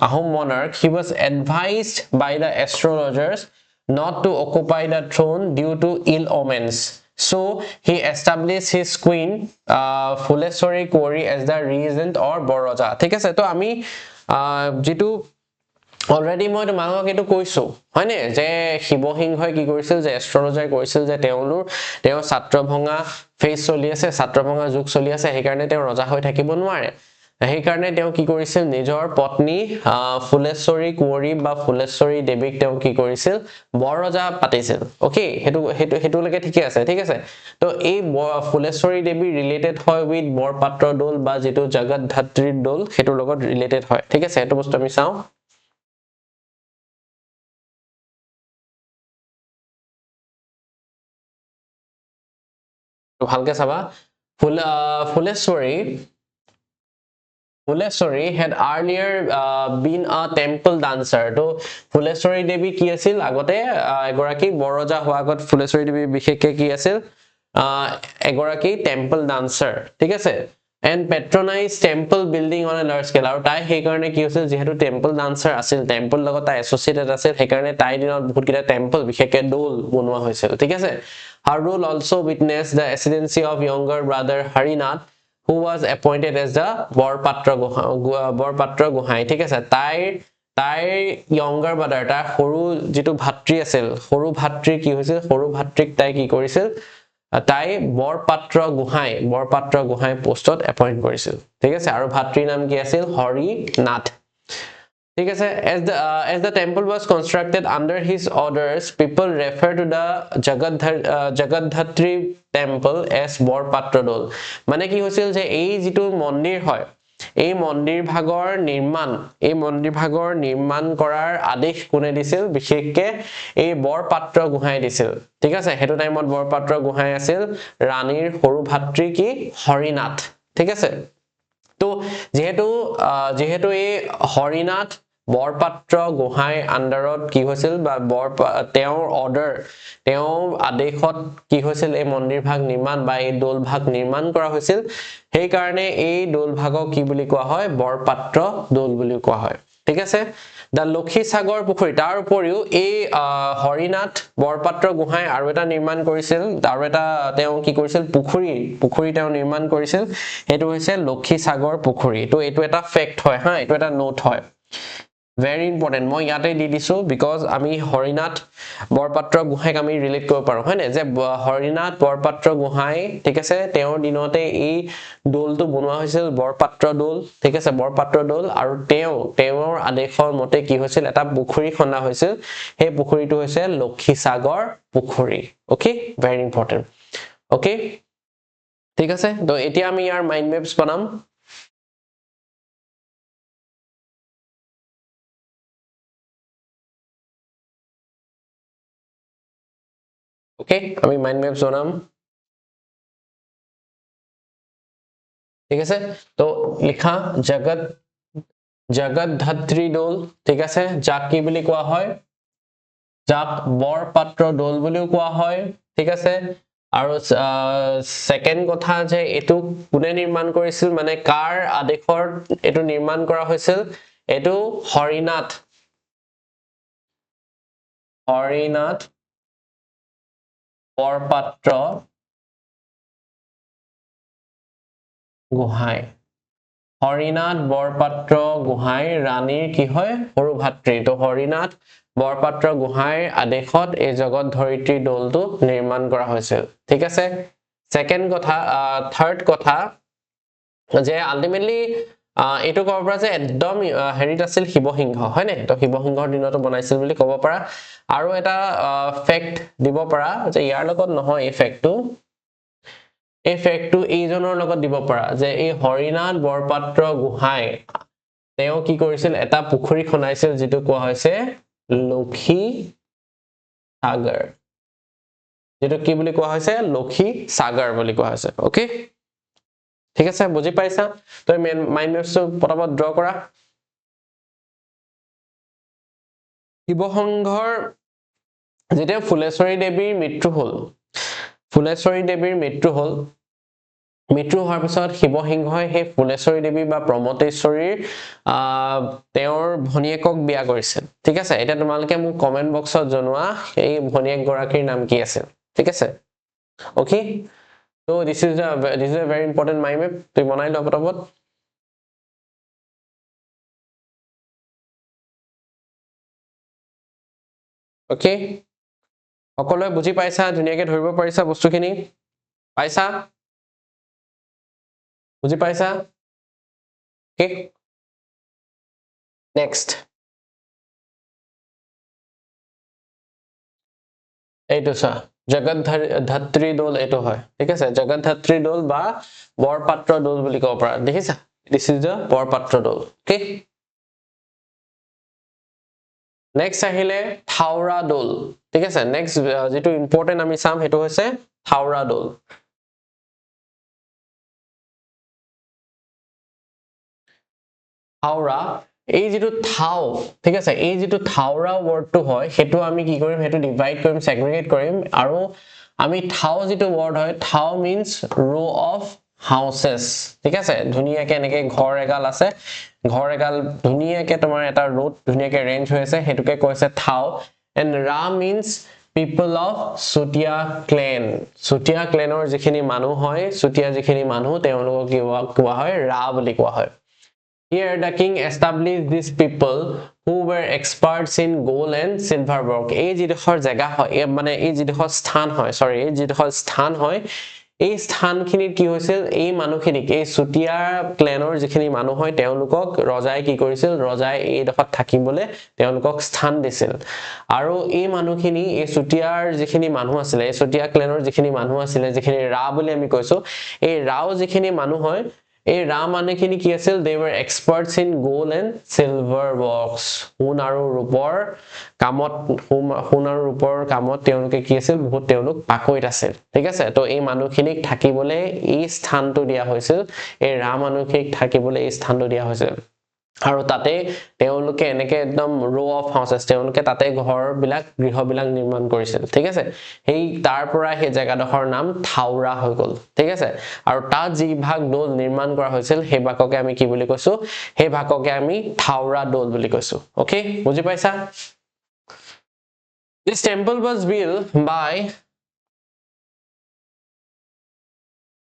Ahom monarch he was advised by the astrologers not to occupy the throne due to ill omens so he established his queen Fuleshwari Kauri as the regent or Boroja ঠিক আছে তো আমি যেটো already মই তোমালোকক এটো কৈছো হয়নে যে শিৱসিংহই কি কৰিছিল যে এষ্ট্ৰলজাৰ কৰিছিল যে তেওঁ ছাত্ৰভঙা ফেজ চলি আছে ছাত্ৰভঙা যুগ চলি আছে সেই কাৰণে তেওঁ ৰজা হৈ থাকিব নোৱাৰে সেই কাৰণে তেওঁ কি কৰিছিল নিজৰ পত্নী ফুলেশ্বৰী কুঁৱৰী বা ফুলেশ্বৰী দেৱীক তেওঁ কি কৰিছিল বৰ ৰজা পাতিছিল ওকে হেতু লকে ঠিকে আছে তো এই ফুলেশ্বৰী দেৱী ৰিলেটেড হয় উইথ বৰপাত্ৰ দোল বা যেটো জগতধাত্ৰীৰ দোল হেতুৰ লগত ৰিলেটেড হয় ঠিক আছে হেতু বস্তু আমি চাও ভালকে চাবা Fuleshwari had earlier been a temple dancer. তো Fuleshwari Devi কি আছিল আগতে এগৰাকী বৰজা হোৱা আগত Fuleshwari Devi বিশেষকৈ কি আছিল এগৰাকী temple dancer ঠিক আছে and patronized temple building on a large scale আৰু তাই সেই কাৰণে কি হৈছিল যেহেতু temple dancer আছিল temple লগত তাই associated আছিল সেই কাৰণে তাই দিনত বহুত কিটা temple বিশেষকৈ দোল বনোৱা হৈছিল ঠিক আছে her rule also witnessed the ascendancy of younger brother Harinath who was appointed as the Borpatra Gohai ঠিক আছে তাইৰ younger brother তাৰ সৰু যেটো ভাতৃ আছিল সৰু ভাতৃ কি হৈছিল সৰু ভাতৃক তাই কি কৰিছিল তাই বৰপাত্ৰ গোহাঁই পোষ্টত এপইন্ট কৰিছিল ঠিক আছে আৰু ভাতৃৰ নাম কি আছিল হৰিনাথ ঠিক আছে as the temple was constructed under his orders people refer to the Jagadhatri temple as Borpatra দোল মানে কি হৈছিল যে এই যেটো মন্দিৰ হয় এই মন্দিৰ ভাগৰ নিৰ্মাণ কৰাৰ আদেশ কোনে দিছিল বিশেষকৈ এই বৰপাত্ৰ গোহাঁই দিছিল ঠিক আছে হেতু টাইমত বৰপাত্ৰ গোহাঁই আছিল ৰাণীৰ সৰু ভাতৃ কি হৰিনাথ ঠিক আছে তো যেহেতু এই হৰিনাথ বৰপাত্ৰ গোহাঁই আন্ডাৰত কি হৈছিল বা তেওঁৰ অৰ্ডাৰ তেওঁৰ আদেশত কি হৈছিল এই মন্দিৰ ভাগ নিৰ্মাণ বা এই দোল ভাগ নিৰ্মাণ কৰা হৈছিল সেই কাৰণে এই দোল ভাগক কি বুলি কোৱা হয় বৰপাত্ৰ দোল বুলি কোৱা হয় ঠিক আছে দা লক্ষী সাগৰ পুখুৰী তাৰ উপৰিও এই হৰিনাথ বৰপাত্ৰ গোহাঁই আৰু এটা নিৰ্মাণ কৰিছিল আৰু এটা তেওঁ কি কৰিছিল পুখুৰী তেওঁ নিৰ্মাণ কৰিছিল হেতু হৈছে লক্ষী সাগৰ পুখুৰী তো এটো এটা ফেক্ট হয় হা এটো এটা নোট হয় very important মই ইয়াতে দি দিছো because আমি হৰিনাথ বৰপাত্ৰ গোহাঁইক আমি ৰিলেট কৰিব পাৰো হয় না যে হৰিনাথ বৰপাত্ৰ গোহাঁই ঠিক আছে তেওঁৰ দিনতে এই দোলটো বনোৱা হৈছিল বৰপাত্ৰ দোল ঠিক আছে বৰপাত্ৰ দোল আৰু তেওঁৰ আদেশৰ মতে কি হৈছিল এটা পুখুৰী খন্দা হৈছিল সেই পুখুৰীটো হৈছে লক্ষী সাগৰ পুখুৰী ওকে very important ওকে ঠিক আছে তো এতিয়া আমি ইয়াৰ মাইন্ড মেপস বনাম ওকে আমি মাইন্ড ম্যাপস বনাম ঠিক আছে তো লিখা জগতধাত্ৰী দোল ঠিক আছে যাক কি বুলি কোৱা হয় যাক বৰপাত্ৰ দোল বুলিও কোৱা হয় ঠিক আছে আৰু সেকেন্ড কথা যে এটো কোনে নিৰ্মাণ কৰিছিল মানে কাৰ আদেশৰ এটো নিৰ্মাণ কৰা হৈছিল এটো হৰিনাথ বৰপাত্ৰ গোহাঁই হৰিনাথ বৰপাত্ৰ গোহাঁই ৰাণীৰ কি হয় সৰু ভাতৃ তো হৰিনাথ বৰপাত্ৰ গোহাঁইৰ আদেশত এই জগত ধৰিত্ৰী দোলটো নিৰ্মাণ কৰা হৈছিল ঠিক আছে সেকেন্ড কথা থাৰ্ড কথা যে আলটিমেটলি এটো ক'ব পৰা যে একদম হেৰিত আছিল শিৱসিংহ হয় নে তো শিৱসিংহৰ দিনতো বনাইছিল বুলি ক'ব পৰা আৰু এটা ফেক্ট দিব পৰা যে ইয়াৰ লগত নহয় এই ফেক্টটো এইজনৰ লগত দিব পৰা যে এই হৰিনাথ বৰপাত্ৰ গোহাঁই তেওঁ কি কৰিছিল এটা পুখুৰী খনাইছিল যেটো কোৱা হৈছে লক্ষী সাগৰ যেটো কি বুলি কোৱা হৈছে লক্ষী সাগৰ বুলি কোৱা হৈছে ওকে ঠিক আছে বুজি পাইছা তো মাইন্ড ম্যাপটো পটাপট ড্ৰ কৰা শিৱসিংহৰ যেতিয়া ফুলেশ্বৰী দেৱীৰ মৃত্যু হল মৃত্যু হোৱাৰ পিছত শিৱসিংহই সেই ফুলেশ্বৰী দেৱী বা প্ৰমতেশ্বৰীৰ তেওঁৰ ভনিয়েকক বিয়া কৰিছিল ঠিক আছে এটা তোমালকে মোক কমেন্ট বক্সত জনোৱা এই ভনিয়েক গৰাকীৰ নাম কি আছিল ঠিক আছে okay so this is a very important mind map তুমি বনাই লও পটাপট ওকে সকলোৱে বুজি পাইছা ধুনীয়াকৈ ধৰিব পাৰিছা বস্তুখিনি পাইছা বুজি পাইছা ওকে নেক্সট এইটো চা জগত ধাত্ৰী দৌল এইটো হয় ঠিক আছে জগত ধাত্ৰী দৌল বা বৰপাত্ৰ দৌল বুলি ক'ব পাৰা দেখিছা this is the Borpatra Doul okay next আহিলে থাওৰা দৌল ঠিক আছে নেক্সট যেটো ইম্পৰ্টেন্ট আমি চাম হেতু হৈছে থাওৰা দৌল থাওৰা এই যেটো থাও ঠিক আছে এই যেটো থাওৰা ওয়াৰ্ডটো হয় হেতু আমি কি কৰিম হেতু ডিভাইড কৰিম সেগ্ৰিগেট কৰিম আৰু আমি থাও যেটো ওয়াৰ্ড হয় থাও মিন্স ৰো অফ হাউসেস ঠিক আছে ধুনিয়াকে এনেকে ঘৰ এগাল আছে ঘৰ এগাল ধুনিয়াকে তোমাৰ এটা ৰোড ধুনিয়াকে ৰেঞ্জ হৈ আছে হেতুকে কৈছে থাও এন্ড ৰা means people of Sutia clan Sutia clanor যিখিনি মানুহ হয় Sutia যিখিনি মানুহ তেওঁলোকক কোৱা হয় ৰা বুলি কোৱা হয় Here the king established these people who were experts in gold and silver work. এই যিডখৰ জায়গা হয় মানে এই যিডখৰ স্থান হয় সৰি এই যিডখৰ স্থান হয় এই স্থানখিনিত কি হৈছিল এই মানুহখিনিক এই সুতিয়া ক্লেনৰ যিখিনি মানুহ হয় তেওঁলোকক ৰজাই কি কৰিছিল ৰজাই এই দখত থাকিবলে তেওঁলোকক স্থান দিছিল আৰু এই মানুহখিনি এই সুতিয়াৰ যিখিনি মানুহ আছিল এই সুতিয়া ক্লেনৰ যিখিনি মানুহ আছিল যিখিনি ৰা বুলি আমি কৈছো এই ৰাও যিখিনি মানুহ হয় এই ৰা মানেখিনি কি আছিল they were experts in gold and silver works সোণ আৰু ৰূপৰ কামত সোণ আৰু ৰূপৰ কামত তেওঁলোকে কি আছিল বহুত তেওঁলোক পাকৈত আছিল ঠিক আছে তো এই মানুহখিনিক থাকিবলে এই স্থানটো দিয়া হৈছিল এই ৰা মানুহখিনিক থাকিবলে এই স্থানটো দিয়া হৈছিল আৰু তাতে তেওঁলোকে এনেকে একদম ৰো অফ হাউসেস তেওঁলোকে তাতে ঘৰ বিলাক গৃহ বিলাক নিৰ্মাণ কৰিছিল ঠিক আছে এই তাৰ পৰা এই জায়গাডখৰ নাম থাওৰা হৈ গল ঠিক আছে আৰু তাত যি ভাগ দৌল নিৰ্মাণ কৰা হৈছিল সেই ভাগকে আমি কি বুলি কৈছো সেই ভাগকে আমি থাওৰা দৌল বুলি কৈছো ওকে বুজি পাইছা This temple was built by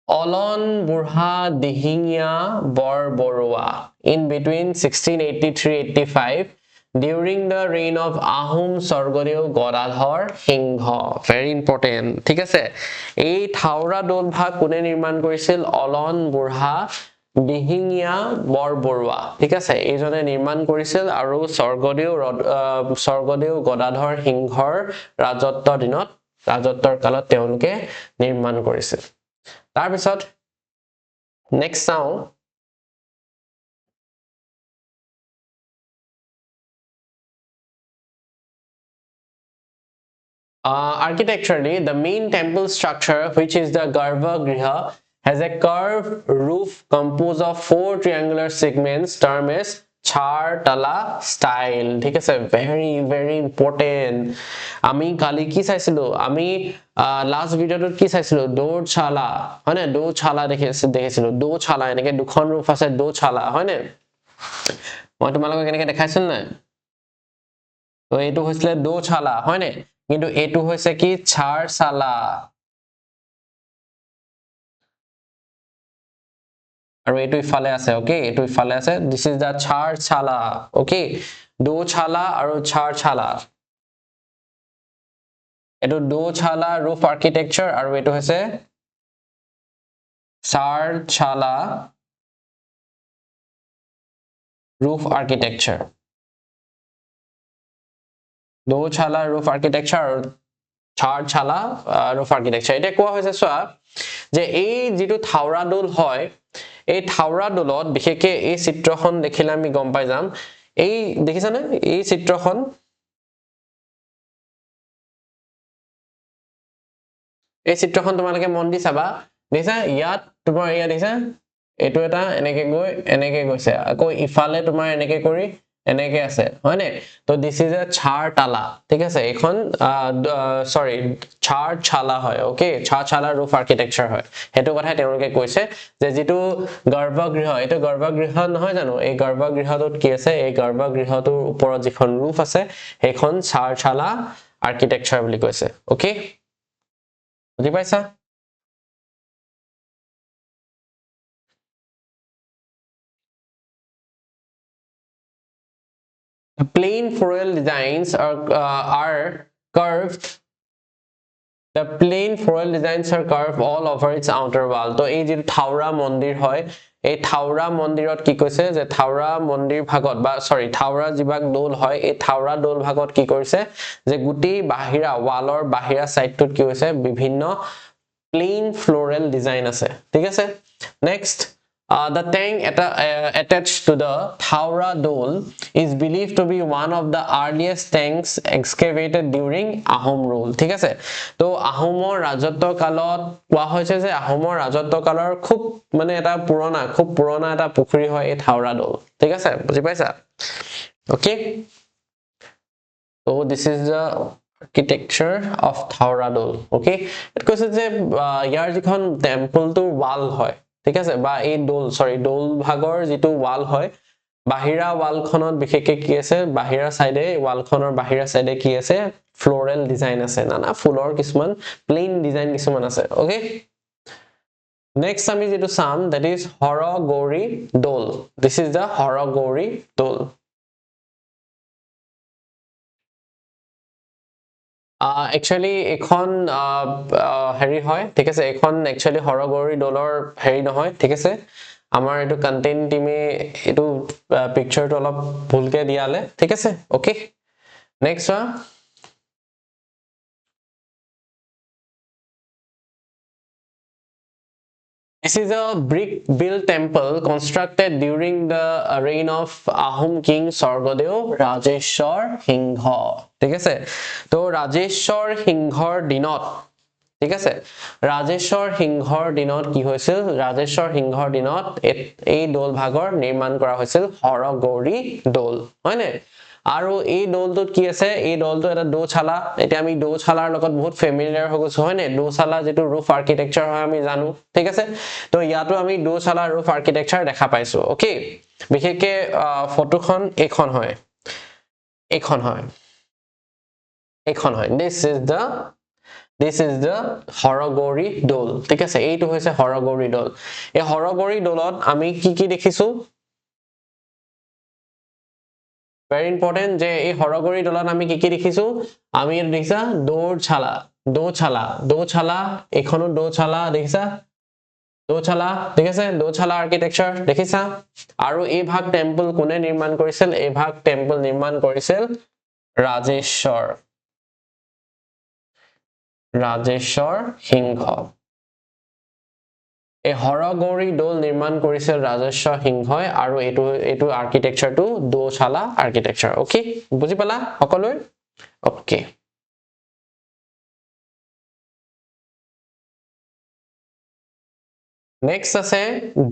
Olon Burha Dihingya Borborua in between 1683-85 during the reign of Ahom Sorgodeo Godadhar Singha very important ঠিক আছে এই থাওৰা দৌল ভাগ কোনে নিৰ্মাণ কৰিছিল অলন বুঢ়া দিহিঙিয়া বৰবৰুৱা ঠিক আছে এইজনে নিৰ্মাণ কৰিছিল আৰু স্বৰ্গদেউ গদাধৰ সিংহৰ ৰাজত্বৰ দিনত ৰাজত্বৰ কালত তেওঁলোকে নিৰ্মাণ কৰিছিল তাৰ পিছত নেক্সট চাও architecturally the main temple structure which is the Garbhagriha has a curved roof composed of four triangular segments termed as char tala style ঠিক আছে very important আমি কালি কি চাইছিলো আমি লাস্ট ভিডিওটোত কি চাইছিলো দৌৰশালা হয়নে দৌৰশালা দেখিছিলো দৌৰশালা এনেকে দুখন ৰূফ আছে দৌৰশালা হয়নে মই তোমালোকক এনেকে দেখাইছিল না তো এইটো হৈছিলে দৌৰশালা হয়নে কিন্তু এইটো হৈছে কি চাৰশালা আৰু এইটো ইফালে আছে ওকে এইটো ইফালে আছে this is the চাৰশালা ওকে দৌৰশালা আৰু চাৰশালা এটো দৌৰশালা roof architecture আৰু এটো হৈছে চাৰশালা roof architecture দৌৰশালা roof architecture আৰু চাৰশালা roof architecture এটা কোৱা হৈছে সোৱা যে এই যেটো থাওৰা দৌল হয় এই থাওৰা দৌলত বিশেষকৈ এই চিত্ৰখন দেখিলে আমি গম পাই যাম এই দেখিছানে এই চিত্ৰখন এই চিত্ৰখন তোমালোকে মন দি চাবা দেখিছা ইয়াত তোমাৰ ইয়া দেখিছা এটো এটা এনেকে গৈছে আকৌ ইফালে তোমাৰ এনেকে কৰি এনেকে আছে হয়নে তো দিস ইজ আ চাৰশালা ঠিক আছে এখন সৰি চাৰশালা হয় ওকে চাৰশালা roof architecture হয় হেতু কথা তেওঁলোকে কৈছে যে যেটো গৰ্ভগৃহ এটো গৰ্ভগৃহ নহয় জানো এই গৰ্ভগৃহটোত কি আছে এই গৰ্ভগৃহটোৰ ওপৰত যিখন roof আছে সেইখন চাৰশালা architecture বুলি কৈছে ওকে বুজি পাইছা Plain floral designs are curved. The plain floral designs are curved all over its outer wall. তো এই যে থাওৰা মন্দিৰ হয় এই থাওৰা মন্দিৰত কি কৈছে যে থাওৰা মন্দিৰ ভাগত বা সৰি থাওৰা জিবাক দোল হয় এই থাওৰা দোল ভাগত কি কৰিছে যে গুটি বাহিৰা ওয়ালৰ বাহিৰা সাইডটোত কি হৈছে বিভিন্ন plain floral design আছে ঠিক আছে next the tank attached to the Thaura Dole is believed to be one of the earliest tanks excavated during Ahom rule ঠিক আছে তো আহোমৰ ৰাজত্ব কালত কোৱা হৈছে যে আহোমৰ ৰাজত্ব কালৰ খুব মানে এটা পুৰণা এটা পুখুৰী হয় এই Thaura Dole ঠিক আছে বুজি পাইছা okay so this is the architecture of Thaura Dole okay it কৈছে যে ইয়াৰ যিখন টেম্পল টো ওয়াল হয় ঠিক আছে বা এই দোল ভাগৰ যেটো ওয়াল হয় বাহিৰা ওয়ালখনত বিশেষকৈ কি আছে বাহিৰা সাইডে ওয়ালখনৰ বাহিৰা সাইডে কি আছে ফ্লোৰেল ডিজাইন আছে নানা ফুলৰ কিছুমান প্লেন ডিজাইন কিছুমান আছে ওকে নেক্সট আমি যেটো চাম that is Horogori Dole this is the Horogori Dole actually এখন হেৰি হয় ঠিক আছে এখন actually Horogori Dole হেৰি নহয় ঠিক আছে আমাৰ এটো কন্টেন্ট টিমে এটো পিকচাৰটো অলপ ভুলকে দিয়ালে ঠিক আছে okay next This is a brick-built temple constructed during the reign of Ahom King Sorgodeo Rajeshwar Singha. ঠিক আছে তো Rajeshwar Singhৰ দিনত ঠিক আছে Rajeshwar Singhৰ দিনত কি হৈছিল Rajeshwar Singhৰ দিনত এই দোল ভাগৰ নিৰ্মাণ কৰা হৈছিল Horogori Dole হয়নে আৰু এই দলটোত কি আছে এই দলটো এটা দোছালা এটা আমি দোছালাৰ লগত বহুত ফেমিলিয়াৰ হৈ গৈছো হয়নে দোছালা যেটো ৰুফ আৰ্কিটেকচাৰ হয় আমি জানো ঠিক আছে তো ইয়াতো আমি দোছালা ৰুফ আৰ্কিটেকচাৰ দেখা পাইছো ওকে বিশেষকৈ ফটোখন এখন হয় this is the Horogori Dole ঠিক আছে এইটো হৈছে Horogori Dole এই Horogori Doleত আমি কি দেখিছো very important যে এই Horogori Dole আমি কি দেখিছো আমি এর দেখিছা দোছালা এখনো দোছালা দেখিছা দোছালা ঠিক আছে দোছালা আৰ্কিটেকচাৰ দেখিছা আৰু এই ভাগ টেম্পল কোনে নিৰ্মাণ কৰিছিল এই ভাগ টেম্পল নিৰ্মাণ কৰিছিল Rajeshwar Singha এই Horogori Dole নিৰ্মাণ কৰিছিল Rajeshwar Singhই আৰু এটো আৰ্কিটেকচাৰটো দোছালা আৰ্কিটেকচাৰ ওকে বুজি পালা সকলোৱে ওকে নেক্সট আছে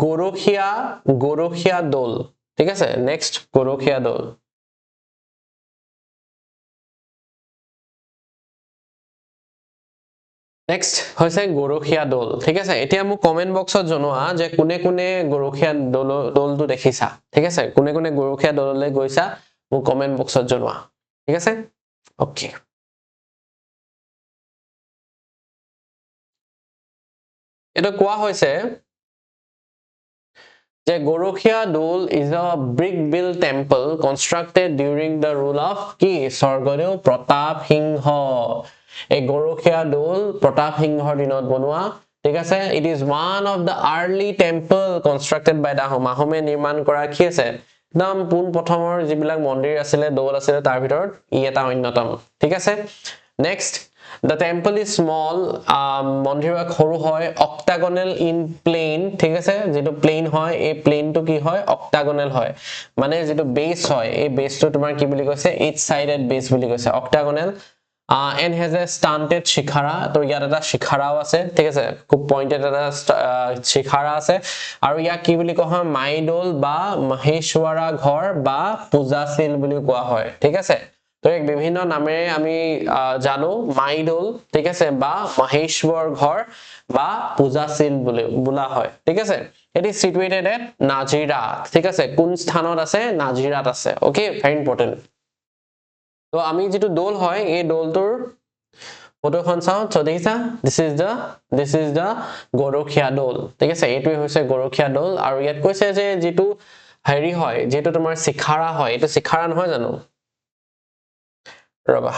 গৰখীয়া দোল ঠিক আছে নেক্সট গৰখীয়া দোল নেক্সট হৈছে গৰখীয়া দোল ঠিক আছে এতিয়া মোক কমেন্ট বক্সত জনোৱা যে কোনে গৰখীয়া দোলটো দেখিছা ঠিক আছে কোনে গৰখীয়া দোললৈ গৈছা মোক কমেন্ট বক্সত জনোৱা ঠিক আছে ওকে এটা কোৱা হৈছে যে গৰখীয়া দোল is a brick built temple constructed during the rule of কি স্বৰ্গদেউ প্ৰতাপ সিংহ এই গৰখীয়া দোল প্ৰতাপ সিংহৰ দিনত বনোৱা ঠিক আছে it is one of the early temple constructed by the Ahome নিৰ্মাণ কৰা কি আছে নাম পুন প্ৰথমৰ যিবিলাক মন্দিৰ আছিল দোল আছিল তাৰ ভিতৰত ই এটা অন্যতম ঠিক আছে next the temple is small মন্দিৰ সৰু হয় octagonal in plane ঠিক আছে যেটো প্লেন হয় এই প্লেনটো কি হয় octagonal হয় মানে যেটো বেস হয় এই বেসটো তোমাৰ কি বুলি কৈছে each sided base বুলি কৈছে octagonal and has a stunted shikhara তো ইয়াত এটা শিখাৰাও আছে ঠিক আছে খুব পয়েন্টেড এটা শিখাৰা আছে আৰু ইয়াক কি বুলি কোৱা হয় মাইদল বা মহেশ্বৰা ঘৰ বা পূজাশীল বুলি কোৱা হয় ঠিক আছে তো এক বিভিন্ন নামেৰে আমি জানো মাইদল ঠিক আছে বা মহেশ্বৰ ঘৰ বা পূজাশীল বুলি বোলা হয় ঠিক আছে it is situated at Najirat ঠিক আছে কোন স্থানত আছে নাজিৰাত আছে ওকে very important তো আমি যেটো দোল হয় এই দোলটোৰ ফটোখন চাও তো দেখিছা this is the গৰখীয়া দোল ঠিক আছে এইটোই হৈছে গৰখীয়া দোল আৰু ইয়াত কৈছে যে যেটো হেৰি হয় যেটো তোমাৰ শিখাৰা হয় এটা শিখাৰা নহয় জানো ৰবা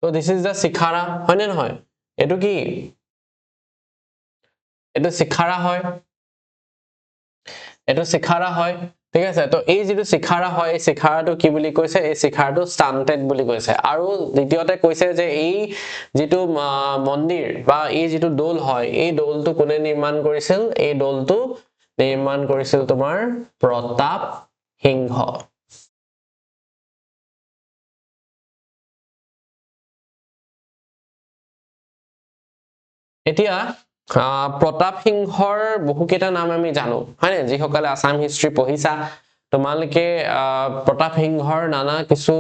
তো দিস ইজ দ্য শিখাৰা হয় নে নহয় এটো কি এটো শিখাৰা হয় এটো শিখাৰা হয় ঠিক আছে তো এই যেটো শিখাৰা হয় এই শিখাৰাটো কি বুলি কৈছে এই শিখাৰাটো ষ্টান্টেড বুলি কৈছে আৰু দ্বিতীয়তে কৈছে যে এই যেটো মন্দিৰ বা এই যেটো দৌল হয় এই দৌলটো কোনে নিৰ্মাণ কৰিছিল এই দৌলটো নিৰ্মাণ কৰিছিল তোমাৰ প্ৰতাপ সিংহ এতিয়া প্ৰতাপ সিংহৰ বহুকেইটা নাম আমি জানো হয়নে যিসকলে আসাম হিষ্ট্ৰী পঢ়িছা তোমালকে প্ৰতাপ সিংহৰ নানা কিছু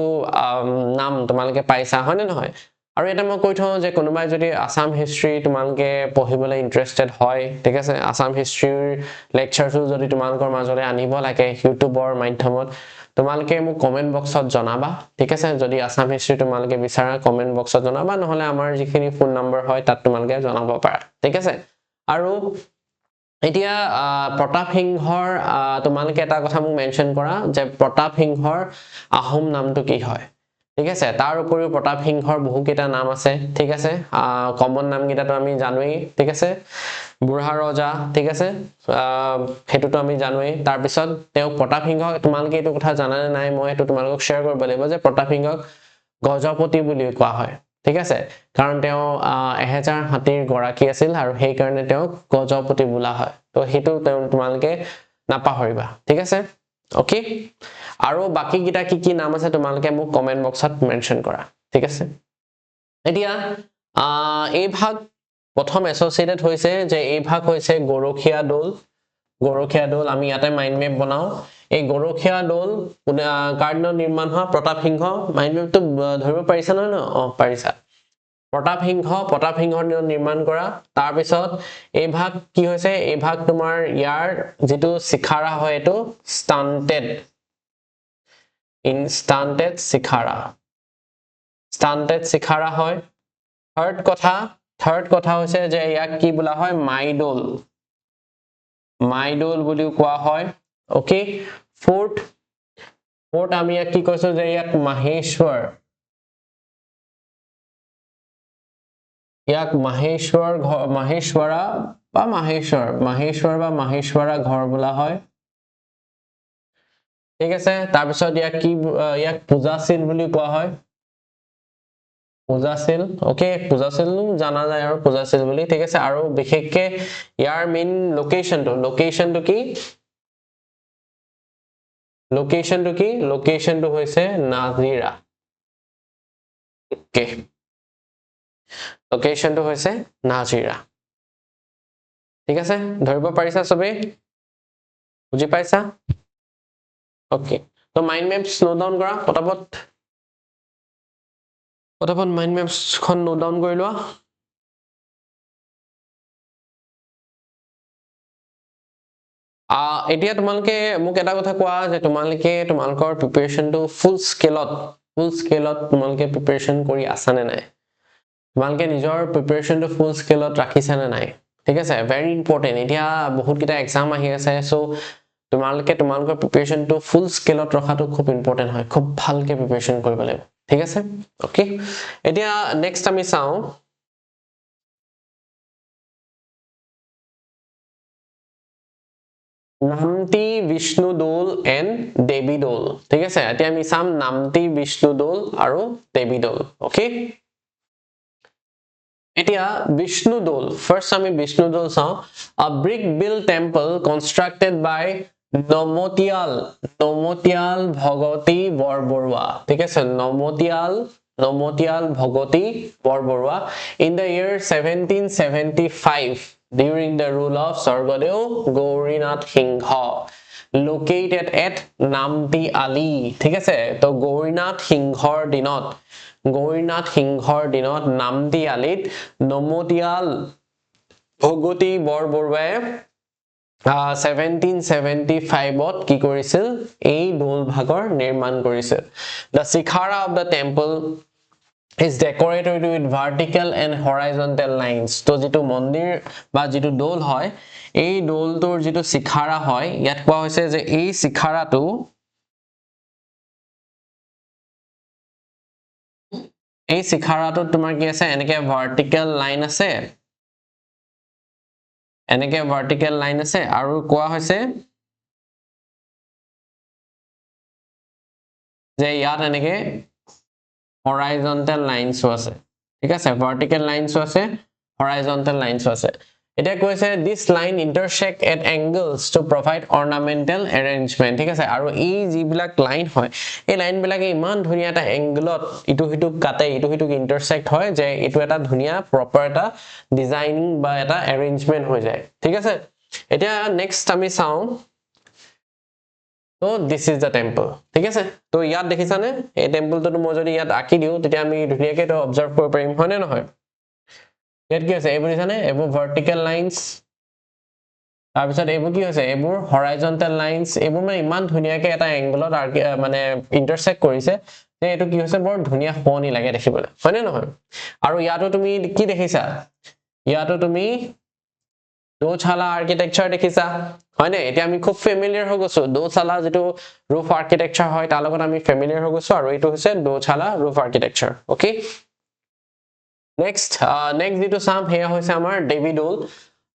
নাম তোমালকে পাইছা হয়নে নহয় আৰু এটা মই কৈ থওঁ যে কোনোবাই যদি আসাম হিষ্ট্ৰী তোমালকে পঢ়িবলৈ ইন্টাৰেস্টেড হয় ঠিক আছে আসাম হিষ্ট্ৰীৰ লেকচাৰটো যদি তোমালকৰ মাজলৈ আনিব লাগে ইউটিউবৰ মাধ্যমত তোমালকে মোক কমেন্ট বক্সত জনাবা ঠিক আছে যদি আসাম হিষ্ট্ৰী তোমালকে বিচাৰা কমেন্ট বক্সত জনাবা নহলে আমাৰ যিখিনি ফোন নম্বৰ হয় তাত তোমালকে জনাব পাৰা ঠিক আছে আৰু এতিয়া প্ৰতাপ সিংহৰ তোমালকে এটা কথা মোক মেনশন কৰা যে প্ৰতাপ সিংহৰ আহোম নামটো কি হয় ঠিক আছে তাৰ উপৰিও প্ৰতাপ সিংহৰ বহুকেইটা নাম আছে ঠিক আছে কমন নাম কেইটাটো আমি জানোই ঠিক আছে বুঢ়া ৰজা ঠিক আছে হেতুটো আমি জানোই তাৰ পিছত তেওঁ প্ৰতাপ সিংহ তোমালকে এটো কথা জানানে নাই মই এটো তোমালকক শেয়াৰ কৰিব লাগিব যে প্ৰতাপ সিংহক গজপতি বুলি কোৱা হয় ঠিক আছে কাৰণ তেওঁ 1000 হাতীৰ গৰাকী আছিল আৰু সেই কাৰণে তেওঁক গজপতি বোলা হয় তো হেতু তোমালকে নাপাহৰিবা ঠিক আছে ওকে আৰু বাকি কিটা কি নাম আছে তোমালকে মোক কমেন্ট বক্সত মেনশন কৰা ঠিক আছে এতিয়া এই ভাগ প্ৰথম এসোসিয়েটেড হৈছে যে এই ভাগ হৈছে গৰখীয়া দৌল আমি ইয়াতে মাইন্ড মেপ বনাও এই গৰখীয়া দৌল কাৰ্ণ নিৰ্মাণ হোৱা প্ৰতাপ সিংহ মাইন্ড মেপটো ধৰিব পাৰিছা নহয় ন পাৰিছা প্ৰতাপ সিংহৰ নিৰ্মাণ কৰা তাৰ পিছত এই ভাগ কি হৈছে এই ভাগ তোমাৰ ইয়াৰ যেটো শিখাৰা হয় এটো ষ্টান্টেড শিখাৰা হয় থাৰ্ড কথা হৈছে যে ইয়াক কি বোলা হয় মাইদৌল বুলি কোৱা হয় ওকে ফোৰ্থ আমি ইয়াক কি কৈছো যে ইয়াক মাহেশ্বৰ মাহেশ্বৰা বা মাহেশ্বৰা ঘৰ বোলা হয় ঠিক আছে তাৰ পিছত ইয়াক পূজাশীল বুলি কোৱা হয় পূজাশীল ওকে পূজাশীল জানা যায় আৰু পূজাশীল বুলি ঠিক আছে আৰু বিশেষকে ইয়াৰ মেইন লোকেশনটো কি লোকেশনটো হৈছে নাজিৰা ওকে লোকেশনটো হৈছে নাজিৰা ঠিক আছে ধৰিব পাৰিছা সবে বুজি পাইছা ওকে তো মাইন্ড মেপ স্লো ডাউন কৰা পটাপট মাইন্ড মেপছ খন নোট ডাউন কৰি লোৱা এতিয়া তোমালকে মোক এটা কথা কোৱা যে তোমালকে তোমালকৰ প্ৰিপাৰেচনটো ফুল স্কেলত তোমালকে প্ৰিপাৰেচন কৰি আছা নে নাই তোমালকে নিজৰ প্ৰিপাৰেচনটো ফুল স্কেলত ৰাখিছা নে নাই ঠিক আছে ভেৰি ইম্পৰ্টেন্ট এতিয়া বহুত কিটা এক্সাম আহি আছে সো তোমালকৰ প্ৰিপাৰেচনটো ফুল স্কেলত ৰখাটো খুব ইম্পৰ্টেন্ট হয় খুব ভালকে প্ৰিপাৰেচন কৰিব লাগিব ঠিক আছে ওকে এতিয়া নেক্সট আমি চাও নামতি বিষ্ণু দৌল এণ্ড দেৱী দৌল ঠিক আছে এতিয়া আমি চাম নামতি বিষ্ণু দৌল আৰু দেৱী দৌল ওকে এতিয়া বিষ্ণু দৌল ফাৰ্স্ট আমি বিষ্ণু দৌল চাও a brick built temple constructed by নমতিয়াল ভগতী Borbarua ঠিক আছে নমতিয়াল ভগতী Borbarua in the year 1775 during the rule of Swargadeo Gaurinath Singha located at Namti Ali ঠিক আছে তো গৌৰীনাথ সিংহৰ দিনত নামতি আলিত নমতিয়াল ভগতী বৰবৰুৱাই 1775 কি কৰিছিল এই দৌল ভাগৰ নিৰ্মাণ কৰিছিল the shikhara of the temple is decorated with vertical and horizontal lines তো যেটো মন্দিৰ বা যেটো দৌল হয় এই দৌলটোৰ যেটো শিখাৰা হয় ইয়াত কোৱা হৈছে যে এই শিখাৰাটো এই শিখাৰাটো তোমাৰ কি আছে এনেকে ভাৰ্টিকেল লাইন আছে এনেকে ভাৰ্টিকেল লাইন আছে আৰু কোৱা হৈছে যে ইয়াত এনেকে horizontal lines আছে ঠিক আছে vertical lines আছে horizontal lines আছে এটা কৈছে this line intersect at angles to provide ornamental arrangement ঠিক আছে আৰু এই যিবিলাক লাইন হয় এই লাইন বিলাকে ইমান ধুনিয়া এটা এংগলত ইটো হিটো কাটে ইটো হিটো intersect হয় যে ইটো এটা ধুনিয়া proper এটা ডিজাইনিং বা এটা arrangement হৈ যায় ঠিক আছে এতিয়া নেক্সট আমি চাও So this is the temple ঠিক আছে তো ইয়াত দেখিছানে এই টেম্পলটো মই যদি ইয়াত আঁকি দিও তেতিয়া আমি ধুনিয়াকে তো অবজাৰ্ভ কৰিব পাৰিম হয় নে নহয় ইয়াত কি আছে এইবোৰ দেখানে এইবোৰ ভাৰ্টিকেল লাইনছ তাৰ পিছত এইবোৰ কি হৈছে এইবোৰ হৰাইজন্টেল লাইনছ এইবোৰ মানে ইমান ধুনিয়াকে এটা এংগলত মানে ইন্টাৰসেক্ট কৰিছে যে এটো কি হৈছে বৰ ধুনিয়া ফনি লাগে দেখিবলৈ হয় নে নহয় আৰু ইয়াতো তুমি কি দেখিছা ইয়াতো তুমি দোছালা আৰ্কিটেকচাৰ দেখিছা হয় নে এতিয়া আমি খুব ফেমিলিয়াৰ হৈ গৈছো দোছালা যেটো ৰুফ আৰ্কিটেকচাৰ হয় তাৰ লগত আমি ফেমিলিয়াৰ হৈ গৈছো আৰু এটো হৈছে দোছালা ৰুফ আৰ্কিটেকচাৰ ওকে next যেটো সাম হেয়া হৈছে আমাৰ Devi Dol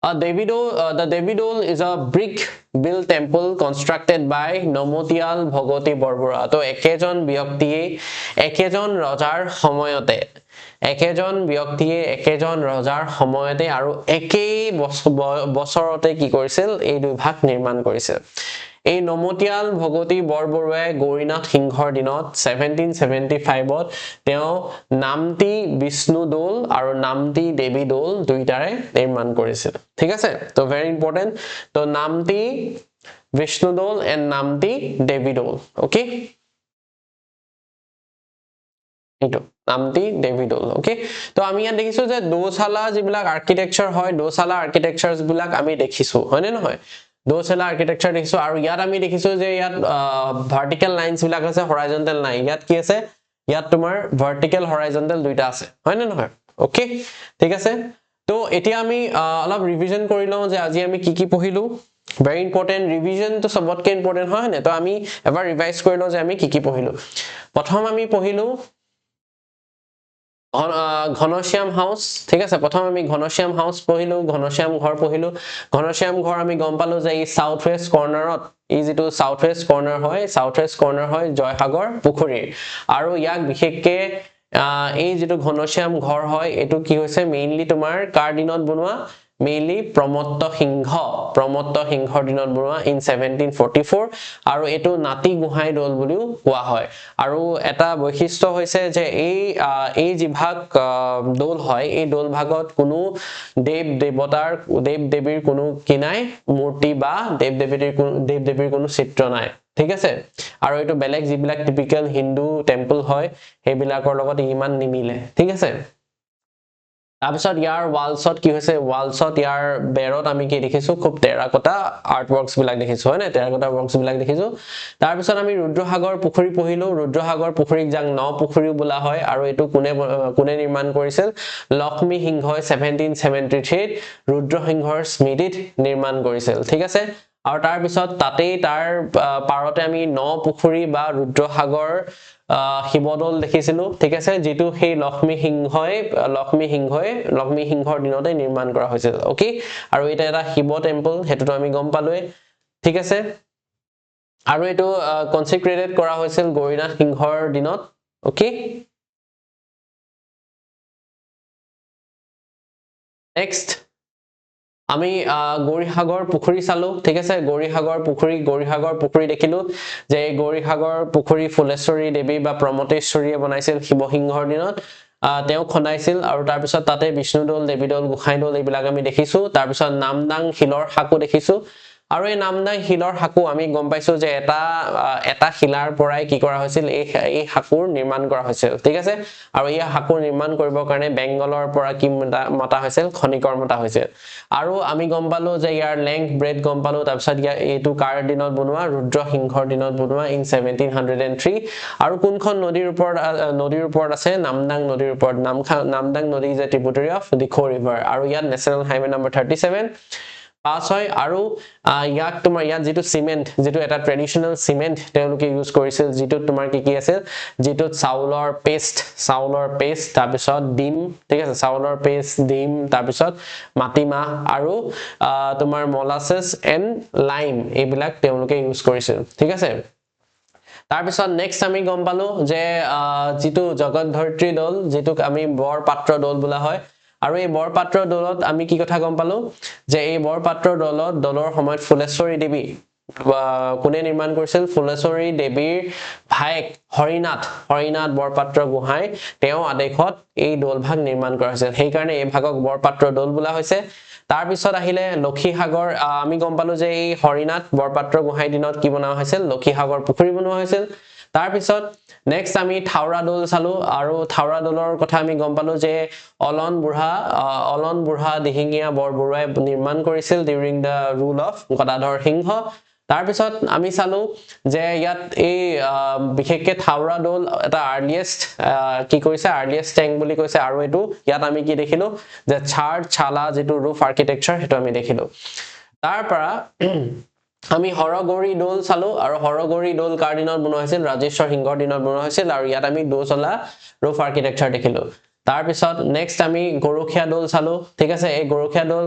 the Devi Dole is a brick built temple constructed by Nomotiyal Bhagoti Borbora to একেজন ব্যক্তিয়ে একেজন ৰজাৰ সময়তে একেজন ব্যক্তিয়ে একেজন ৰজাৰ সময়তে আৰু একেই বছৰতে কি কৰিছিল এই দুই ভাগ নিৰ্মাণ কৰিছিল এই নমতিয়াল ভগতি বৰবৰুৱাই গৌৰীনাথ সিংহৰ দিনত 1775ত তেওঁ নামটি বিষ্ণু দৌল আৰু নামটি দেৱী দৌল দুইটাৰে নিৰ্মাণ কৰিছিল ঠিক আছে তো ভেৰি ইম্পৰ্টেন্ট তো নামটি বিষ্ণু দৌল এণ্ড নামটি দেৱী দৌল ওকে এটো নামটি দেৱী দৌল ওকে তো আমি ইয়াত দেখিছো যে দোছালা যিবিলাক আৰ্কিটেকচাৰ হয় দোছালা আৰ্কিটেকচাৰছ বিলাক আমি দেখিছো হয়নে নহয় দোছালা আৰ্কিটেকচাৰ দেখিছো আৰু ইয়াত আমি দেখিছো যে ইয়াত ভাৰ্টিকেল লাইনছ বিলাক আছে হৰাইজন্টেল নাই ইয়াত কি আছে ইয়াত তোমাৰ ভাৰ্টিকেল হৰাইজন্টেল দুইটা আছে হয়নে নহয় ওকে ঠিক আছে তো এতিয়া আমি অলপ ৰিভিজন কৰি লওঁ যে আজি আমি কি পঢ়িলো very important revision to সবতকে important হয় না তো আমি এবাৰ ৰিভাইজ কৰি লওঁ যে আমি কি পঢ়িলো প্ৰথম আমি পঢ়িলো ঘনশ্যাম হাউস ঠিক আছে প্ৰথম আমি ঘনশ্যাম হাউস পঢ়িলো ঘনশ্যাম ঘৰ পঢ়িলো ঘনশ্যাম ঘৰ আমি গম পালো যে এই সাউথ ওয়েস্ট কৰ্নাৰত এই যেটো সাউথ ওয়েস্ট কৰ্নাৰ হয় জয়সাগৰ পুখুৰীৰ আৰু ইয়াক বিশেষকে এই যেটো ঘনশ্যাম ঘৰ হয় এটো কি হৈছে মেইনলি তোমাৰ কাৰ দিনত বনোৱা মেইনলি প্ৰমত্ত সিংহৰ দিনত বনোৱা ইন 1744 আৰু এটো নাতি গুহাই দৌল বুলিও কোৱা হয় আৰু এটা বৈশিষ্ট্য হৈছে যে এই জিভাগ দৌল হয় এই দৌল ভাগত কোনো দেৱ দেৱীৰ কোনো কিনাই মূৰ্তি বা দেৱ দেৱীৰ কোনো চিত্ৰ নাই ঠিক আছে আৰু এটো বেলেগ যিবিলাক টিপিক্যাল হিন্দু টেম্পল হয় হেবিলাকৰ লগত ইমান নিমিলে ঠিক আছে তাৰপিছত ইয়াৰ ওয়ালছত কি হৈছে ওয়ালছত ইয়াৰ বেৰত আমি কি দেখিছো খুব টেৰাকোটা আৰ্ট ওয়াৰ্কস বিলাক দেখিছো হয় না টেৰাকোটা ওয়াৰ্কস বিলাক দেখিছো তাৰপিছত আমি ৰুদ্ৰসাগৰ পুখুৰী পঢ়িলো ৰুদ্ৰসাগৰ পুখুৰীক যাক ন পুখুৰী বোলা হয় আৰু এটো কোনে নিৰ্মাণ কৰিছিল লক্ষ্মী সিংহই 1773 ৰুদ্ৰ সিংহৰ স্মৃতিত নিৰ্মাণ কৰিছিল ঠিক আছে আৰু তাৰ পিছত তাতেই তাৰ পাৰতে আমি ন পুখুৰী বা ৰুদ্ৰসাগৰ শিৱদৌল দেখিছিলো ঠিক আছে যেটো সেই লক্ষ্মী সিংহৰ দিনতে নিৰ্মাণ কৰা হৈছিল ওকে আৰু এটা শিৱ টেম্পল হেতুটো আমি গম পালোৱে ঠিক আছে আৰু এটো কনসিক্ৰেটেড কৰা হৈছিল গৌৰীনাথ সিংহৰ দিনত ওকে নেক্সট আমি গৌৰীসাগৰ পুখুৰী চালো ঠিক আছে গৌৰীসাগৰ পুখুৰী দেখিলো যে গৌৰীসাগৰ পুখুৰী ফুলেশ্বৰী দেৱী বা প্ৰমতেশ্বৰীয়ে বনাইছিল শিৱসিংহৰ দিনত তেওঁ খনাইছিল আৰু তাৰ পিছত তাতে বিষ্ণুদৌল দেৱীদৌল গোসাইদৌল এইবিলাক আমি দেখিছো তাৰ পিছত নামদাং শিলৰ হাকু দেখিছো আৰু এই নামদাং শিলৰ হাকু আমি গম পাইছো যে এটা শিলাৰ পৰাই কি কৰা হৈছিল এই হাকুৰ নিৰ্মাণ কৰা হৈছিল ঠিক আছে আৰু এই হাকুৰ নিৰ্মাণ কৰিবৰ কাৰণে বেংগলৰ পৰা কি মতা হৈছিল খনিকৰ মতা হৈছিল আৰু আমি গম পালো যে ইয়াৰ লেংথ ব্ৰেড গম পালো তাৰ পিছত এইটো কাৰ দিনত বনোৱা ৰুদ্ৰ সিংহৰ দিনত বনোৱা ইন 1703 আৰু কোনখন নদীৰ ওপৰত আছে নামদাং নদীৰ ওপৰত নামদাং নদী is a tributary of Dikho river আৰু ইয়াত নেশনাল হাইৱে নম্বৰ 37 পাস হয় আৰু ইয়াক তোমাৰ ইয়াত যেটো সিমেন্ট যেটো এটা ট্ৰেডিশনাল সিমেন্ট তেওঁলোকে ইউজ কৰিছিল যেটো তোমাৰ কি আছিল যেটো চাউলৰ পেষ্ট তাৰ পিছত ডিম ঠিক আছে চাউলৰ পেষ্ট ডিম তাৰ পিছত মাটিমাহ আৰু তোমাৰ molasses and lime এইবিলাক তেওঁলোকে ইউজ কৰিছিল ঠিক আছে তাৰ পিছত নেক্সট আমি গম পালো যে যেটো জগতধৰ্ত্ৰী দল যেটোক আমি বৰপাত্ৰ দল বোলা হয় আৰু এই বৰপাত্ৰ দলত আমি কি কথা গম পালো যে এই বৰপাত্ৰ দলৰ সময়ত ফুলেশ্বৰী দেৱী কোনে নিৰ্মাণ কৰিছিল ফুলেশ্বৰী দেৱীৰ ভাইক হৰিনাথ বৰপাত্ৰ গোহাঁই তেওঁ আদেশত এই দলভাগ নিৰ্মাণ কৰা হৈছিল সেই কাৰণে এই ভাগক বৰপাত্ৰ দল বোলা হৈছে তাৰ পিছত আহিলে লক্ষীসাগৰ আমি গম পালো যে এই হৰিনাথ বৰপাত্ৰ গোহাঁই দিনত কি বনোৱা হৈছিল লক্ষীসাগৰ পুখুৰী বনোৱা হৈছিল তাৰ পিছত নেক্সট আমি থাউৰা দল চালো আৰু থাউৰা দলৰ কথা আমি গম পালো যে অলন বুঢ়া দিহিঙীয়া বৰবৰুৱাই নিৰ্মাণ কৰিছিল during the rule of Gadadhar Singha তাৰ পিছত আমি চালো যে ইয়াত এই বিশেষকে থাউৰা দল এটা আৰ্লিয়েষ্ট কি কৈছে আৰ্লিয়েষ্ট টেং বুলি কৈছে আৰু এটো ইয়াত আমি কি দেখিলো যে ছালা যেটো ৰূফ আৰ্কিটেকচাৰ হেটো আমি দেখিলো তাৰ পৰা আমি হৰগৌৰী দল চালো আৰু হৰগৌৰী দল কাৰ দিনত বনোৱা হৈছিল ৰাজেশ্বৰ সিংহৰ দিনত বনোৱা হৈছিল আৰু ইয়াত আমি দোচলা ৰূফ আৰ্কিটেকচাৰ দেখিলো তাৰ পিছত নেক্সট আমি গৰখীয়া দল চালো ঠিক আছে এই গৰখীয়া দল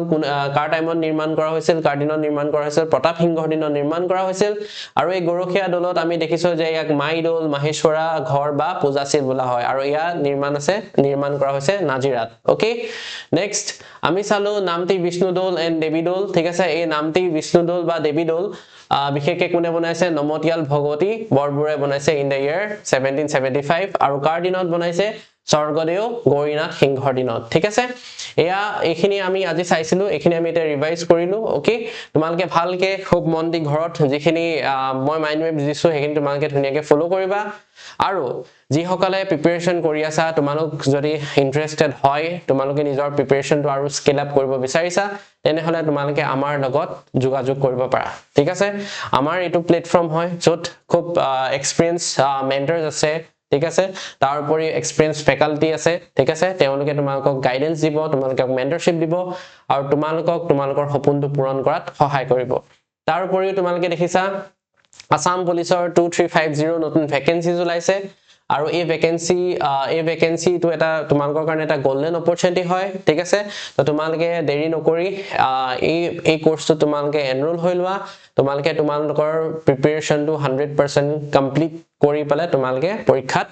কাৰ টাইমত নিৰ্মাণ কৰা হৈছিল কাৰ দিনত নিৰ্মাণ কৰা হৈছিল প্ৰতাপ সিংহৰ দিনত নিৰ্মাণ কৰা হৈছিল আৰু এই গৰখীয়া দলত আমি দেখিছো যে ইয়াক মাই দল মাহেশ্বৰা ঘৰ বা পূজাছিল বোলা হয় আৰু ইয়া নিৰ্মাণ কৰা হৈছে নাজিৰাত ওকে নেক্সট আমি চালো নামতি বিষ্ণু দল এণ্ড দেৱী দল ঠিক আছে এই নামতি বিষ্ণু দল বা দেৱী দল বিশেষকে কোনে বনাইছে নমতিয়াল ভগৱতী বৰবৰুৱাই বনাইছে ইন দা ইয়াৰ 1775 আৰু কাৰ দিনত বনাইছে স্বৰ্গদেউ গৌৰীনাথ সিংহৰ দিনত ঠিক আছে এয়া এইখিনি আমি আজি চাইছিলো এইখিনি আমি এটা ৰিভাইজ কৰিলো ওকে তোমালকে ভালকে খুব মন দি ঘৰত যিখিনি মই মাইন্ড মেপ দিছো সেইখিনি তোমালকে ধুনিয়াকে ফলো কৰিবা আৰু যি সকলে প্ৰিপাৰেচন কৰি আছা তোমালোক যদি ইন্টাৰেস্টেড হয় তোমালোকে নিজৰ প্ৰিপাৰেচনটো আৰু স্কেল আপ কৰিব বিচাৰিছা তেনেহলে তোমালোকে আমাৰ লগত যোগাযোগ কৰিব পাৰা ঠিক আছে আমাৰ এটো প্ল্যাটফৰ্ম হয় যত খুব এক্সপেৰিয়েন্স মেন্টৰছ আছে ঠিক আছে তাৰ উপৰি এক্সপেৰিয়েন্স ফেকাল্টি আছে ঠিক আছে তেওঁলোকে তোমালোকক গাইডেন্স দিব তোমালোকক মেন্টৰশিপ দিব আৰু তোমালোকৰ সপোনটো পূৰণ কৰাত সহায় কৰিব তাৰ উপৰি তোমালোকে দেখিছা আসাম পুলিচৰ 2350 নতুন ভ্যাকেন্সিজ ওলাইছে আৰু এই ভ্যাকেন্সি তো এটা তোমালোকৰ কাৰণে এটা গোল্ডেন অপৰচুনিটি হয় ঠিক আছে তো তোমালোকে দেৰি নকৰি এই কোৰ্সটো তোমালোকে এনৰোল হৈ লোৱা তোমালোকে তোমালোকৰ প্ৰিপাৰেচনটো 100% কমপ্লিট কৰি পালে তোমালোকে পৰীক্ষাত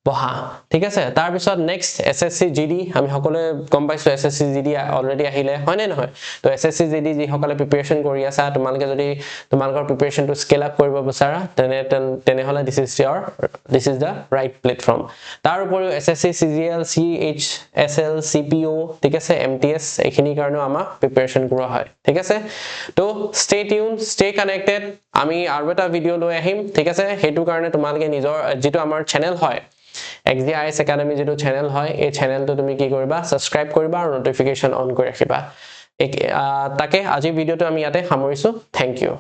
বহা ঠিক আছে তাৰ পিছত নেক্সট এসএসসি জিডি আমি সকলে কম পাইছো এসএসসি জিডি অলৰেডি আহিলে হয় নে নহয় তো এসএসসি জিডি যি সকলে প্ৰিপাৰেচন কৰি আছা তোমালোকে যদি তোমালোকৰ প্ৰিপাৰেচনটো স্কেল আপ কৰিব বিচাৰা তেনেহলে this is the right platform তাৰ উপৰিও এসএসসি সিজিএল সিএইচএসএল সিপিও ঠিক আছে এমটিএস এইখিনি কাৰণে আমাৰ প্ৰিপাৰেচন কৰা হয় ঠিক আছে তো ষ্টে টিউন ষ্টে কানেক্টেড আমি আৰু এটা ভিডিও লৈ আহিম ঠিক আছে হেতু কাৰণে তোমালোকে নিজৰ যেটো আমাৰ চেনেল হয় XDIS Academy যেটো চেনেল হয় এই চেনেলটো তুমি কি কৰিবা সাবস্ক্ৰাইব কৰিবা আৰু নোটিফিকেশন অন কৰি ৰাখিবা তাকে আজি ভিডিওটো আমি ইয়াতে সামৰিছো থ্যাংক ইউ